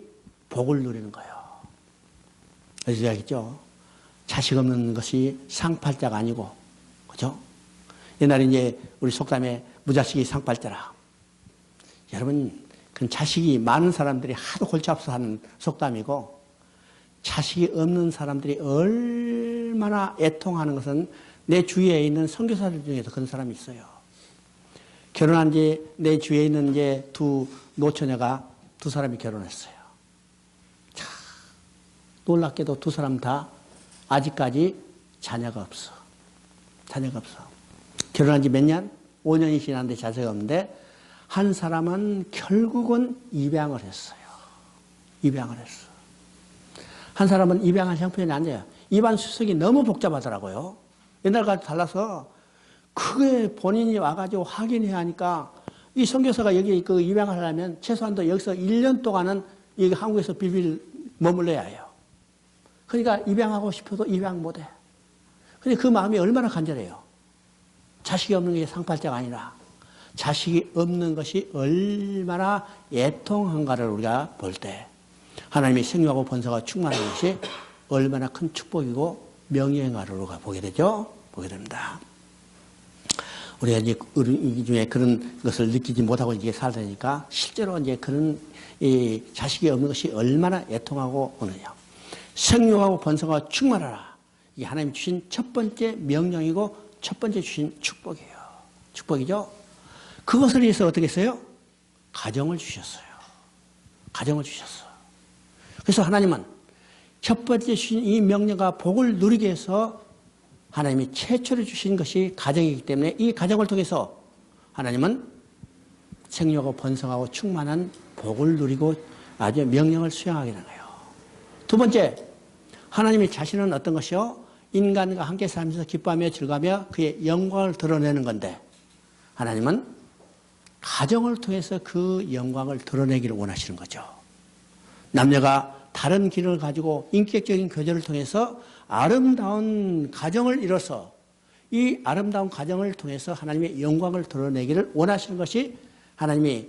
복을 누리는 거예요. 그래서 이야기했죠. 자식 없는 것이 상팔자가 아니고, 그죠? 옛날에 이제 우리 속담에 무자식이 상팔자라. 여러분, 그런 자식이 많은 사람들이 하도 골치 아파서 하는 속담이고, 자식이 없는 사람들이 얼마나 애통하는 것은 내 주위에 있는 선교사들 중에도 그런 사람이 있어요. 결혼한 지 내 주위에 있는 이제 두 노처녀가 두 사람이 결혼했어요. 참, 놀랍게도 두 사람 다 아직까지 자녀가 없어. 자녀가 없어. 결혼한 지 몇 년? 5년이 지났는데 자녀가 없는데 한 사람은 결국은 입양을 했어요. 입양을 했어. 한 사람은 입양한 형편이 안 돼요. 입안 수속이 너무 복잡하더라고요. 옛날과 달라서 그게 본인이 와가지고 확인해야 하니까 이 선교사가 여기 그 입양을 하려면 최소한도 여기서 1년 동안은 여기 한국에서 빌빌 머물러야 해요. 그러니까 입양하고 싶어도 입양 못해. 근데 그 마음이 얼마나 간절해요. 자식이 없는 게 상팔자가 아니라 자식이 없는 것이 얼마나 애통한가를 우리가 볼 때 하나님의 생육하고 번성과 충만한 것이 얼마나 큰 축복이고 명예인가를 우리가 보게 되죠. 보게 됩니다. 우리가 이제 우리 중에 그런 것을 느끼지 못하고 이제 살다 보니까 실제로 이제 그런 이 자식이 없는 것이 얼마나 애통하고 오느냐. 생육하고 번성하고 충만하라. 이게 하나님 주신 첫 번째 명령이고 첫 번째 주신 축복이에요. 축복이죠. 그것을 위해서 어떻게 했어요? 가정을 주셨어요. 가정을 주셨어. 그래서 하나님은 첫 번째 주신 이 명령과 복을 누리게 해서 하나님이 최초로 주신 것이 가정이기 때문에 이 가정을 통해서 하나님은 생육하고 번성하고 충만한 복을 누리고 아주 명령을 수행하게 되는 거예요. 두 번째, 하나님의 자신은 어떤 것이요? 인간과 함께 살면서 기뻐하며 즐거워하며 그의 영광을 드러내는 건데 하나님은 가정을 통해서 그 영광을 드러내기를 원하시는 거죠. 남녀가 다른 길을 가지고 인격적인 교제를 통해서 아름다운 가정을 이뤄서 이 아름다운 가정을 통해서 하나님의 영광을 드러내기를 원하시는 것이 하나님이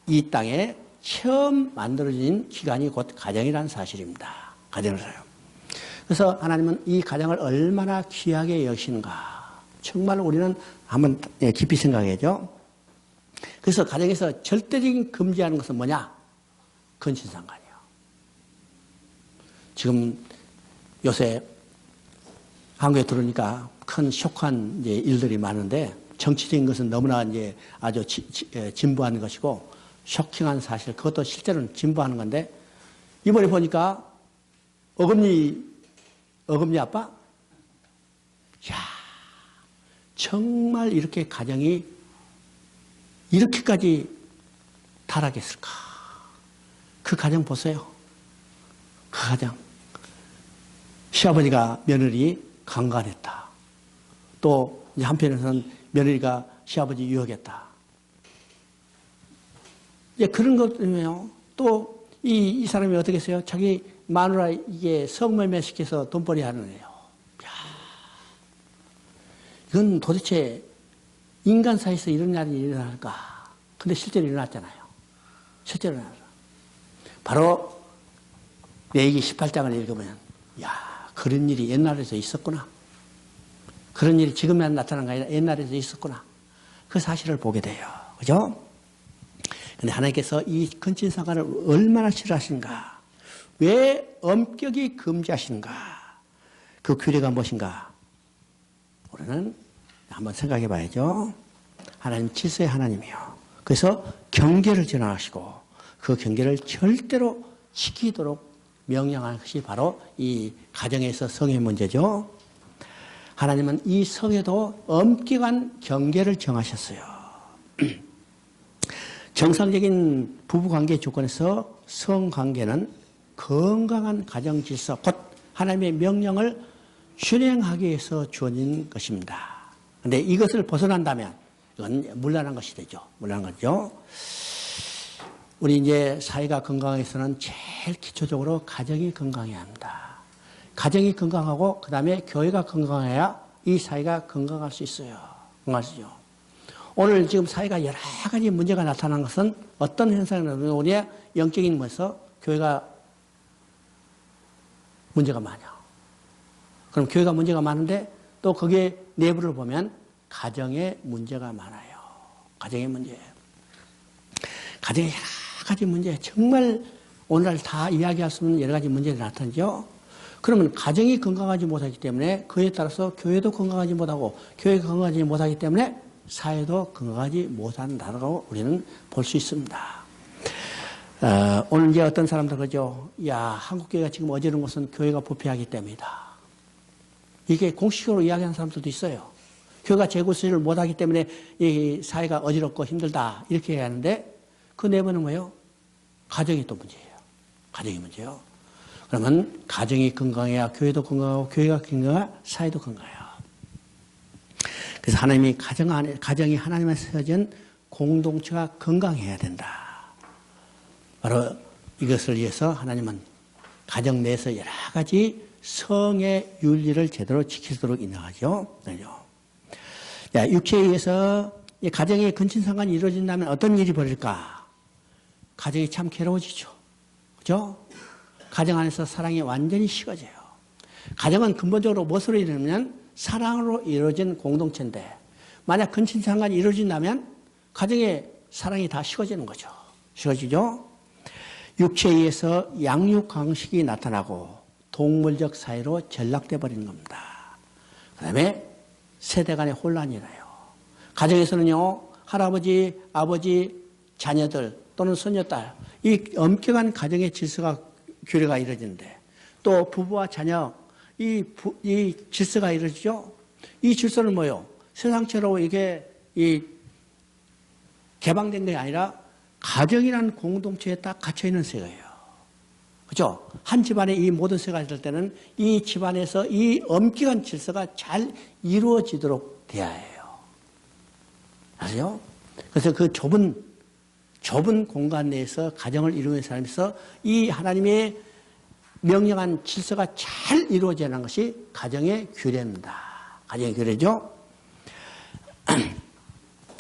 이 땅에 처음 만들어진 기관이 곧 가정이라는 사실입니다. 가정을 살아요. 그래서 하나님은 이 가정을 얼마나 귀하게 여기시는가. 정말 우리는 한번 깊이 생각해야죠. 그래서 가정에서 절대적인 금지하는 것은 뭐냐? 근친상간이요. 지금 요새 한국에 들어오니까 큰 쇼크한 이제 일들이 많은데 정치적인 것은 너무나 이제 아주 진부한 것이고 쇼킹한 사실, 그것도 실제로는 진부하는 건데 이번에 보니까 어금니 아빠? 야, 정말 이렇게 가정이 이렇게까지 타락했을까? 그 가정 보세요. 그 가정. 시아버지가 며느리 강간했다. 또 이제 한편에서는 며느리가 시아버지 유혹했다. 이제 그런 것 때문에요. 또 이 사람이 어떻게 했어요? 자기 마누라 이게 성매매 시켜서 돈벌이 하는 애요. 야, 이건 도대체 인간 사이에서 이런 일이 일어날까? 근데 실제로 일어났잖아요. 실제로 일어났어. 바로 레위기 18장을 읽으면, 야, 그런 일이 옛날에서 있었구나. 그런 일이 지금만 나타난 게 아니라 옛날에도 있었구나. 그 사실을 보게 돼요. 그죠? 근데 하나님께서 이 근친상간을 얼마나 싫어하시는가? 왜 엄격히 금지하시는가? 그 규례가 무엇인가? 우리는 한번 생각해 봐야죠. 하나님 질서의 하나님이요. 그래서 경계를 전하시고 그 경계를 절대로 지키도록 명령하는 것이 바로 이 가정에서 성의 문제죠. 하나님은 이 성에도 엄격한 경계를 정하셨어요. 정상적인 부부관계 조건에서 성관계는 건강한 가정 질서, 곧 하나님의 명령을 준행하기 위해서 주어진 것입니다. 그런데 이것을 벗어난다면 이건 문란한 것이 되죠. 문란한 거죠. 우리 이제 사회가 건강하기 위해서는 제일 기초적으로 가정이 건강해야 합니다. 가정이 건강하고 그 다음에 교회가 건강해야 이 사회가 건강할 수 있어요. 건강할 수 있죠. 오늘 지금 사회가 여러 가지 문제가 나타난 것은 어떤 현상이 나타나면 우리의 영적인 면에서 교회가 문제가 많아요. 그럼 교회가 문제가 많은데 또 거기에 내부를 보면 가정에 문제가 많아요. 가정의 문제. 가정에 여러 가지 문제, 정말 오늘날 다 이야기할 수 없는 여러 가지 문제들이 나타나죠. 그러면 가정이 건강하지 못하기 때문에 그에 따라서 교회도 건강하지 못하고 교회가 건강하지 못하기 때문에 사회도 건강하지 못한다고 우리는 볼 수 있습니다. 오늘 이제 어떤 사람들 그러죠. 야, 한국교회가 지금 어지러운 것은 교회가 부패하기 때문이다. 이게 공식적으로 이야기하는 사람들도 있어요. 교회가 재구실을 못하기 때문에 이 사회가 어지럽고 힘들다 이렇게 얘기하는데 그 내부는 뭐예요? 가정이 또 문제예요. 가정이 문제예요. 그러면 가정이 건강해야 교회도 건강하고 교회가 건강해야 사회도 건강해요. 그래서 하나님이 가정이 하나님의 세워진 공동체가 건강해야 된다. 바로 이것을 위해서 하나님은 가정 내에서 여러 가지 성의 윤리를 제대로 지키도록 인정하죠. 육체에 의해서 가정의 근친상간이 이루어진다면 어떤 일이 벌일까? 가정이 참 괴로워지죠. 그죠? 가정 안에서 사랑이 완전히 식어져요. 가정은 근본적으로 무엇으로 이루어지냐면 사랑으로 이루어진 공동체인데 만약 근친상간이 이루어진다면 가정의 사랑이 다 식어지는 거죠. 식어지죠? 육체에 의해서 양육강식이 나타나고 동물적 사회로 전락돼 버리는 겁니다. 그 다음에 세대 간의 혼란이 나요. 가정에서는요, 할아버지, 아버지, 자녀들 또는 손녀딸, 이 엄격한 가정의 질서가, 규례가 이루어지는데 또 부부와 자녀, 이 질서가 이루어지죠? 이 질서는 뭐예요? 세상처럼 이게 개방된 게 아니라 가정이라는 공동체에 딱 갇혀있는 세계예요. 그죠? 한 집안에 이 모든 세가 있을 때는 이 집안에서 이 엄격한 질서가 잘 이루어지도록 돼야 해요. 아세요? 그래서 그 좁은 공간 내에서 가정을 이루는 사람에서 이 하나님의 명령한 질서가 잘 이루어지는 것이 가정의 규례입니다. 가정의 규례죠.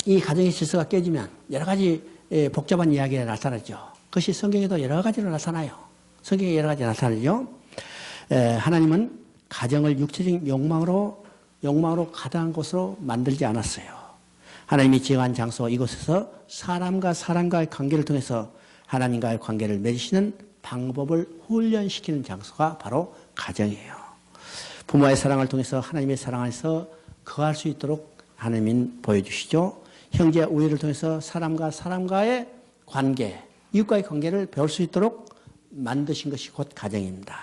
이 가정의 질서가 깨지면 여러 가지 복잡한 이야기가 나타나죠. 그것이 성경에도 여러 가지로 나타나요. 성경에 여러 가지 나타나죠. 하나님은 가정을 육체적인 욕망으로 가득한 곳으로 만들지 않았어요. 하나님이 지어간 장소 이곳에서 사람과 사람과의 관계를 통해서 하나님과의 관계를 맺으시는 방법을 훈련시키는 장소가 바로 가정이에요. 부모의 사랑을 통해서 하나님의 사랑 안에서 거할 수 있도록 하나님은 보여주시죠. 형제 우애를 통해서 사람과 사람과의 관계, 이웃과의 관계를 배울 수 있도록 만드신 것이 곧 가정입니다.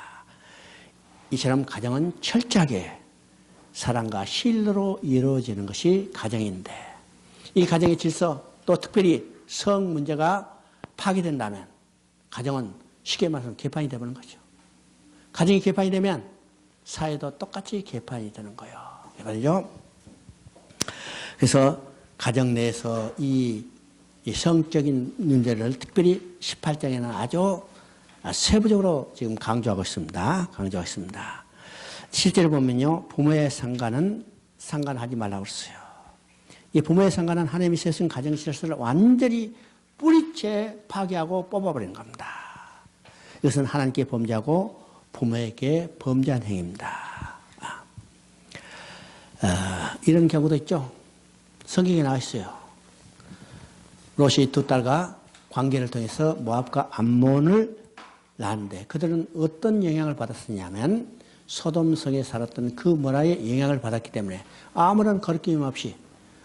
이처럼 가정은 철저하게 사랑과 신뢰로 이루어지는 것이 가정인데, 이 가정의 질서, 또 특별히 성 문제가 파괴된다면 가정은 쉽게 말해서 개판이 되는 거죠. 가정이 개판이 되면 사회도 똑같이 개판이 되는 거예요. 말이죠. 그래서 가정 내에서 이 성적인 문제를 특별히 18장에는 아주 세부적으로 지금 강조하고 있습니다. 실제로 보면요, 부모의 상관하지 말라고 그랬어요. 이 부모의 상관은 하나님이 세우신 가정 질서를 완전히 뿌리째 파괴하고 뽑아버리는 겁니다. 이것은 하나님께 범죄하고 부모에게 범죄한 행위입니다. 이런 경우도 있죠. 성경에 나와 있어요. 롯이 두 딸과 관계를 통해서 모압과 암몬을 낳았는데 그들은 어떤 영향을 받았느냐면 소돔성에 살았던 그 문화의 영향을 받았기 때문에 아무런 거리낌 없이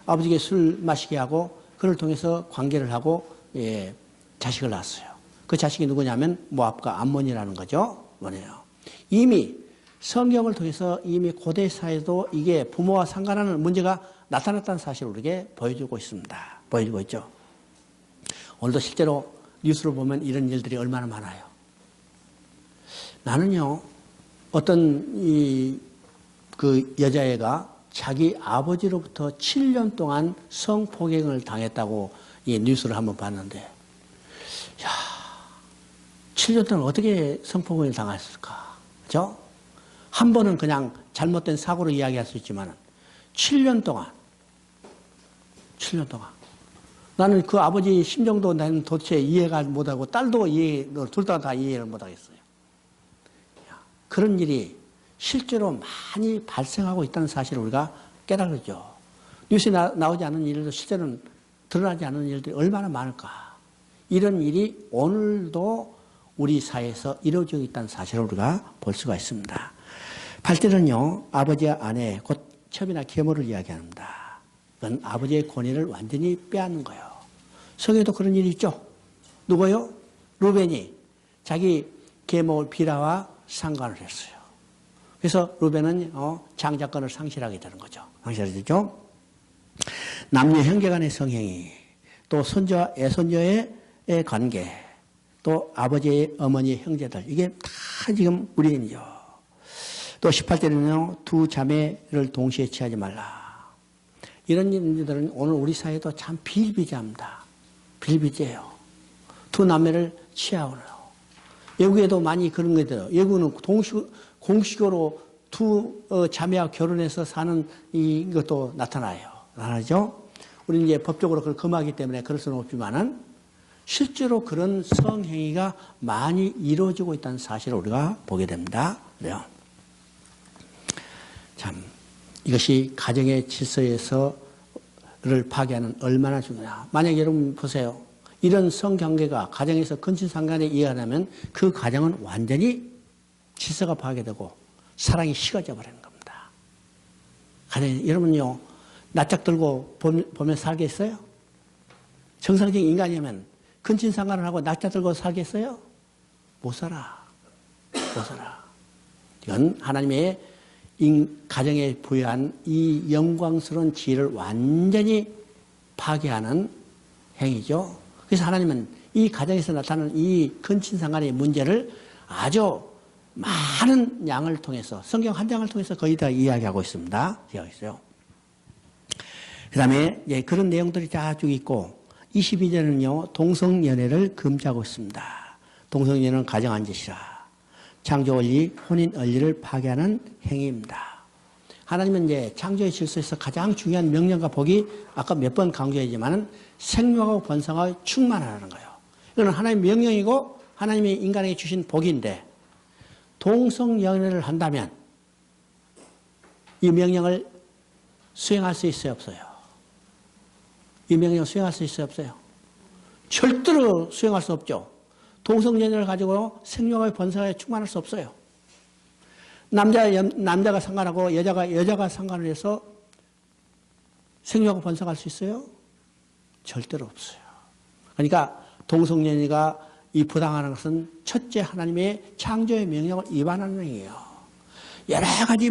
아버지에게 술 마시게 하고 그를 통해서 관계를 하고 자식을 낳았어요. 그 자식이 누구냐면 모압과 암몬이라는 거죠. 뭐네요. 이미 성경을 통해서 이미 고대 사회도 이게 부모와 상관하는 문제가 나타났다는 사실을 우리에게 보여주고 있습니다. 보여주고 있죠. 오늘도 실제로 뉴스를 보면 이런 일들이 얼마나 많아요. 나는요, 어떤 그 여자애가 자기 아버지로부터 7년 동안 성폭행을 당했다고 이 뉴스를 한번 봤는데, 야, 7년 동안 어떻게 성폭행을 당했을까? 그죠? 한 번은 그냥 잘못된 사고로 이야기할 수 있지만, 7년 동안. 나는 그 아버지 심정도 나는 도대체 이해가 못하고, 딸도 둘 다 이해를 못하겠어요. 그런 일이 실제로 많이 발생하고 있다는 사실을 우리가 깨달았죠. 뉴스에 나오지 않은 일도 실제로는 드러나지 않은 일들이 얼마나 많을까. 이런 일이 오늘도 우리 사회에서 이루어지고 있다는 사실을 우리가 볼 수가 있습니다. 8절은요, 아버지와 아내, 곧 첩이나 계모를 이야기합니다. 그건 아버지의 권위를 완전히 빼앗는 거예요. 성경에도 그런 일이 있죠. 누구요? 루벤이 자기 계모 빌하와 상관을 했어요. 그래서 루벤은 장자권을 상실하게 되는 거죠. 상실하게 되죠. 남녀 형제 간의 성행위, 또 손자와 애손자의 관계, 또 아버지의 어머니의 형제들, 이게 다 지금 우리인이죠. 또 18절에는요, 두 자매를 동시에 취하지 말라. 이런 일들은 오늘 우리 사회도 참 비일비재합니다. 비일비재해요. 두 남매를 취하고요. 외국에도 많이 그런 게 있어요. 외국은 공식으로 두 자매와 결혼해서 사는 이것도 나타나죠. 우리는 이제 법적으로 그걸 금하기 때문에 그럴 수는 없지만은 실제로 그런 성행위가 많이 이루어지고 있다는 사실을 우리가 보게 됩니다. 그래요. 참, 이것이 가정의 질서에서를 파괴하는 얼마나 중요하냐. 만약에 여러분 보세요. 이런 성관계가 가정에서 근친상간에 이어가면 그 가정은 완전히 질서가 파괴되고 사랑이 식어져 버리는 겁니다. 여러분요, 낯짝 들고 보면 살겠어요? 정상적인 인간이면 근친상간을 하고 낯짝 들고 살겠어요? 못 살아. 이건 하나님의 가정에 부여한 이 영광스러운 지혜를 완전히 파괴하는 행위죠. 그래서 하나님은 이 가정에서 나타나는 이 근친상간의 문제를 아주 많은 양을 통해서, 성경 한 장을 통해서 거의 다 이야기하고 있습니다. 그 다음에 그런 내용들이 다 쭉 있고, 22절은요, 동성연애를 금지하고 있습니다. 동성연애는 가정한 짓이라. 창조 원리, 혼인 원리를 파괴하는 행위입니다. 하나님은 이제 창조의 질서에서 가장 중요한 명령과 복이 아까 몇 번 강조했지만은 생명하고 번성하고 충만하라는 거예요. 이건 하나님의 명령이고 하나님이 인간에게 주신 복인데 동성연애를 한다면 이 명령을 수행할 수 있어요, 없어요? 이 명령을 수행할 수 있어요, 없어요? 절대로 수행할 수 없죠. 동성연애를 가지고 생명의 번성에 충만할 수 없어요. 남자가 상관하고 여자가 상관을 해서 생명을 번성할 수 있어요? 절대로 없어요. 그러니까 동성연애가 이 부당하는 것은 첫째 하나님의 창조의 명령을 위반하는 행위예요. 여러 가지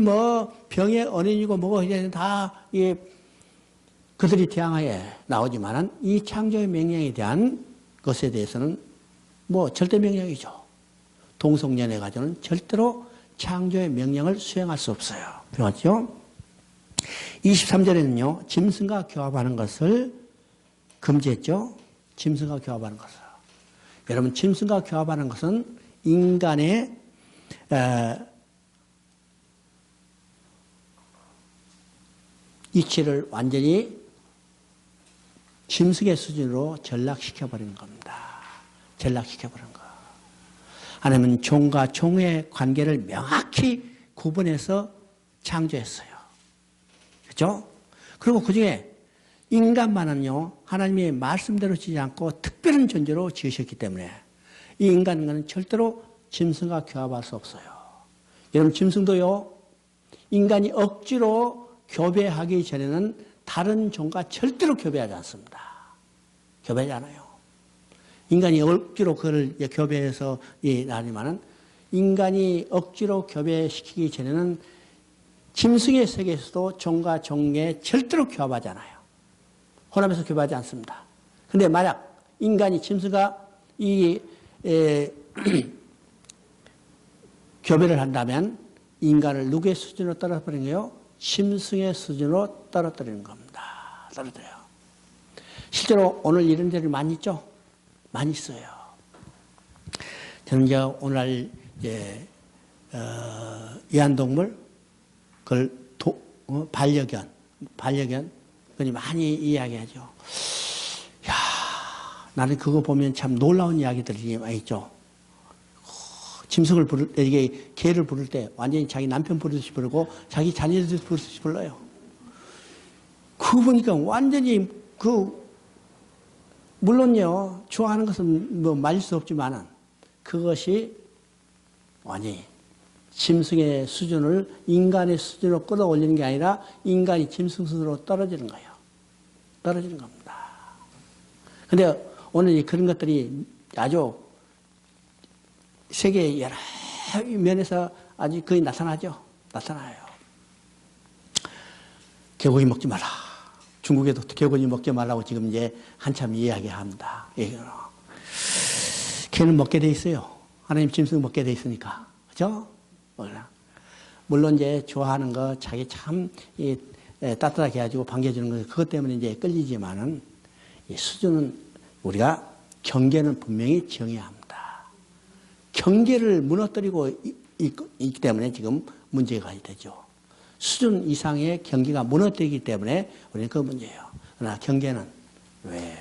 병의 원인이고 뭐고 이제 다 그들이 대항하에 나오지만은 이 창조의 명령에 대한 것에 대해서는 절대 명령이죠. 동성연애 가지고는 절대로 창조의 명령을 수행할 수 없어요. 맞죠? 23절에는요, 짐승과 교합하는 것을 금지했죠. 짐승과 교합하는 것을. 여러분, 짐승과 교합하는 것은 인간의 이치를 완전히 짐승의 수준으로 전락시켜버리는 겁니다. 전락시켜버리는 거. 하나님은 종과 종의 관계를 명확히 구분해서 창조했어요. 그렇죠? 그리고 그 중에 인간만은요, 하나님의 말씀대로 지지 않고 특별한 존재로 지으셨기 때문에 이 인간은 절대로 짐승과 교합할 수 없어요. 여러분, 짐승도요, 인간이 억지로 교배하기 전에는 다른 종과 절대로 교배하지 않습니다. 교배하지 않아요. 인간이 억지로 그를 교배해서 나지만은 인간이 억지로 교배시키기 전에는 짐승의 세계에서도 종과 종에 절대로 교합하지 않아요. 혼합해서 교배하지 않습니다. 그런데 만약 인간이 짐승과 교배를 한다면 인간을 누구의 수준으로 떨어뜨리는 거예요? 짐승의 수준으로 떨어뜨리는 겁니다. 떨어뜨려요. 실제로 오늘 이런 일이 많이 있죠? 많이 있어요. 저는 이제 오늘 애완동물, 그걸 반려견, 그걸 많이 이야기하죠. 야, 나는 그거 보면 참 놀라운 이야기들이 많이 있죠. 짐승을 이게 개를 부를 때 완전히 자기 남편 부르듯이 부르고 자기 자녀들 부르듯이 불러요. 그거 보니까 완전히 물론요, 좋아하는 것은 말릴 수 없지만은 그것이 완전히 짐승의 수준을 인간의 수준으로 끌어올리는 게 아니라 인간이 짐승 수준으로 떨어지는 거예요. 떨어지는 겁니다. 근데 오늘 그런 것들이 아주 세계의 여러 면에서 아주 거의 나타나죠. 나타나요. 개고기 먹지 마라. 중국에도 개고기 먹지 말라고 지금 이제 한참 이야기합니다. 개는 먹게 돼 있어요. 하나님 짐승 먹게 돼 있으니까. 그죠? 물론 이제 좋아하는 거 자기 참 따뜻하게 해가지고 반겨주는 거 그것 때문에 이제 끌리지만은 이 수준은 우리가 경계는 분명히 정해야 합니다. 경계를 무너뜨리고 있기 때문에 지금 문제가 되죠. 수준 이상의 경계가 무너뜨리기 때문에 우리는 그 문제예요. 그러나 경계는 왜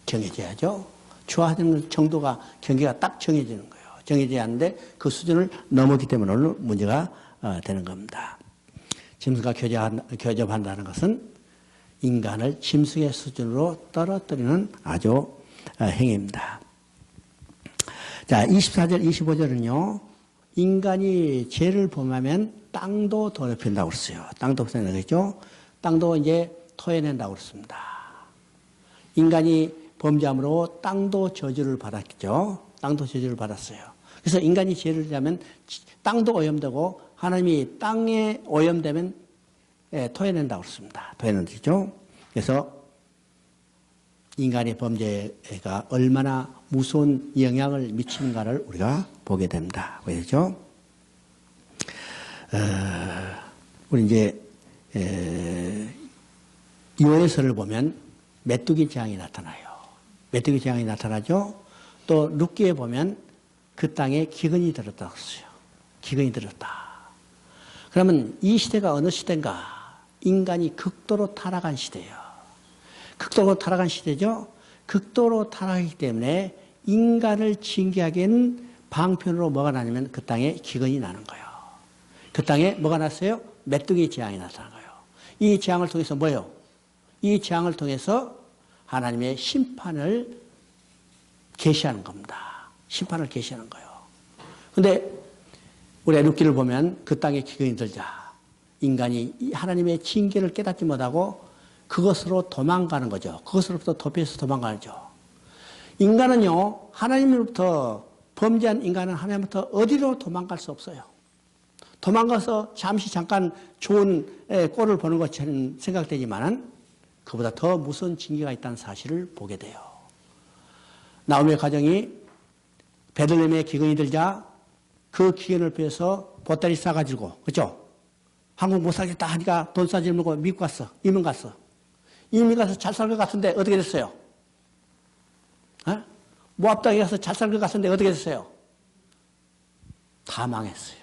정해져야죠? 좋아하는 정도가 경계가 딱 정해지는 거예요. 정해지지 않는데 그 수준을 넘었기 때문에 오늘 문제가 되는 겁니다. 짐승과 교접한다는 것은 인간을 짐승의 수준으로 떨어뜨리는 아주 행위입니다. 자, 24절, 25절은요, 인간이 죄를 범하면 땅도 더럽힌다고 그랬어요. 땅도 더럽힌다고 땅도 이제 토해낸다고 그랬습니다. 인간이 범죄함으로 땅도 저주를 받았겠죠. 땅도 저주를 받았어요. 그래서 인간이 죄를 하면 땅도 오염되고 하나님이 땅에 오염되면 토해낸다고 그랬습니다. 토해낸다죠. 그래서 인간의 범죄가 얼마나 무서운 영향을 미치는가를 우리가 보게 됩니다. 그렇죠? 우리 이제 요에서를 보면 메뚜기 재앙이 나타나요. 메뚜기 재앙이 나타나죠. 또 룻기에 보면 그 땅에 기근이 들었다고 했어요. 기근이 들었다. 그러면 이 시대가 어느 시대인가? 인간이 극도로 타락한 시대예요. 극도로 타락한 시대죠. 극도로 타락하기 때문에 인간을 징계하기에는 방편으로 뭐가 나냐면 그 땅에 기근이 나는 거예요. 그 땅에 뭐가 났어요? 메뚜기 재앙이 나타난 거예요. 이 재앙을 통해서 뭐예요? 이 재앙을 통해서 하나님의 심판을 계시하는 겁니다. 심판을 계시하는 거예요. 근데 우리 룻기를 보면 그 땅에 기근이 들자 인간이 하나님의 징계를 깨닫지 못하고 그것으로 도망가는 거죠. 그것으로부터 도피해서 도망가죠. 인간은요, 하나님으로부터 범죄한 인간은 하나님부터 어디로 도망갈 수 없어요. 도망가서 잠깐 좋은 꼴을 보는 것처럼 생각되지만은 그보다 더 무서운 징계가 있다는 사실을 보게 돼요. 나오미의 가정이 베들레헴에 기근이 들자 그 기근을 피해서 보따리 싸가지고, 그죠? 한국 못 살겠다 하니까 돈 싸지 말고 미국 갔어. 이민 갔어. 이민 가서 잘 살 것 같은데 어떻게 됐어요? 모압 땅에 가서 잘 살 것 같은데 어떻게 됐어요? 다 망했어요.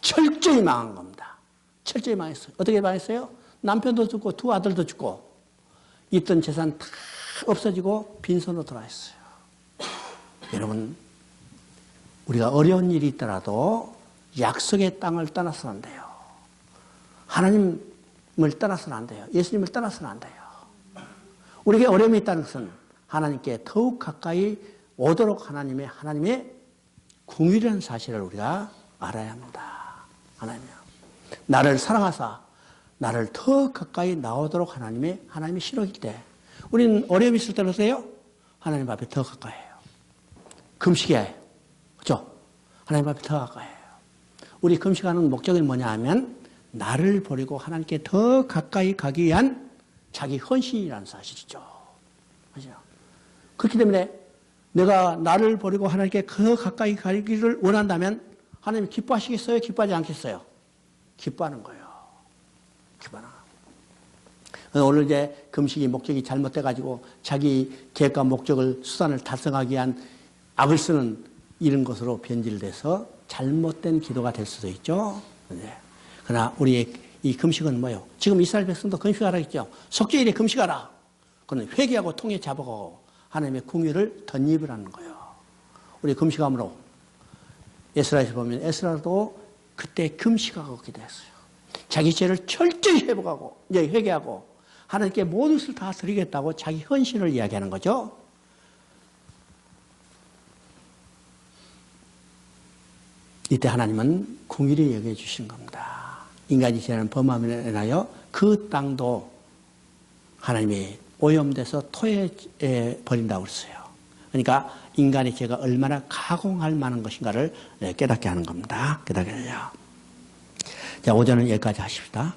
철저히 망한 겁니다. 철저히 망했어요. 어떻게 망했어요? 남편도 죽고 두 아들도 죽고 있던 재산 다 없어지고 빈손으로 돌아왔어요. 여러분, 우리가 어려운 일이 있더라도 약속의 땅을 떠나서는 안 돼요. 하나님을 떠나서는 안 돼요. 예수님을 떠나서는 안 돼요. 우리에게 어려움이 있다는 것은 하나님께 더욱 가까이 오도록 하나님의 궁유라는 사실을 우리가 알아야 합니다. 하나님이요. 나를 사랑하사 나를 더 가까이 나오도록 하나님의 실력일 때 우리는 어려움이 있을 때는 어때요? 하나님 앞에 더 가까이 해요. 금식해야 해요. 그렇죠? 하나님 앞에 더 가까이 해요. 우리 금식하는 목적이 뭐냐 하면 나를 버리고 하나님께 더 가까이 가기 위한 자기 헌신이라는 사실이죠. 그렇죠? 그렇기 때문에 내가 나를 버리고 하나님께 더 가까이 가기를 원한다면 하나님 기뻐하시겠어요? 기뻐하지 않겠어요? 기뻐하는 거예요. 기뻐하는 거예요. 오늘 이제 금식이 목적이 잘못돼가지고 자기 계획과 목적을 수단을 달성하기 위한 악을 쓰는 이런 것으로 변질돼서 잘못된 기도가 될 수도 있죠. 그러나 우리의 이 금식은 뭐예요? 지금 이스라엘 백성도 금식하라 했죠. 속죄일에 금식하라. 그건 회개하고 통에 잡아가고 하나님의 궁유를 덧입으라는 거예요. 우리 금식함으로 에스라에서 보면 에스라도 그때 금식하고 기도했어요. 자기 죄를 철저히 회복하고 이제 회개하고 하나님께 모든 것을 다 드리겠다고 자기 헌신을 이야기하는 거죠. 이때 하나님은 궁일히 여겨 주시는 겁니다. 인간이 지나는 범함에 인하여 그 땅도 하나님이 오염돼서 토해 버린다고 그랬어요. 그러니까 인간의 죄가 얼마나 가공할 만한 것인가를 깨닫게 하는 겁니다. 깨닫게 해요. 자, 오전은 여기까지 하십시다.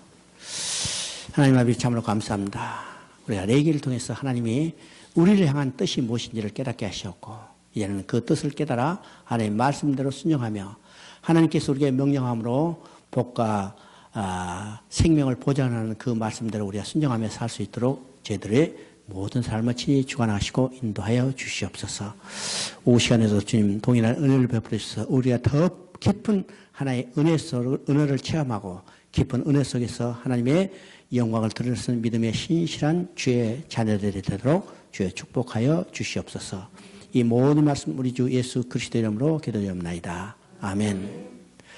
하나님 아버지 참으로 감사합니다. 우리가 레위기를 통해서 하나님이 우리를 향한 뜻이 무엇인지를 깨닫게 하셨고 이제는 그 뜻을 깨달아 하나님의 말씀대로 순종하며 하나님께서 우리에게 명령함으로 복과 생명을 보장하는 그 말씀대로 우리가 순종하며 살 수 있도록 저희들의 모든 삶을 친히 주관하시고 인도하여 주시옵소서. 오후 시간에도 주님 동일한 은혜를 베풀어 주셔서 우리가 더 깊은 하나의 은혜를 체험하고 깊은 은혜 속에서 하나님의 영광을 드러내는 믿음의 신실한 주의 자녀들이 되도록 주의 축복하여 주시옵소서. 이 모든 말씀 우리 주 예수 그리스도 이름으로 기도드립니다. 아멘.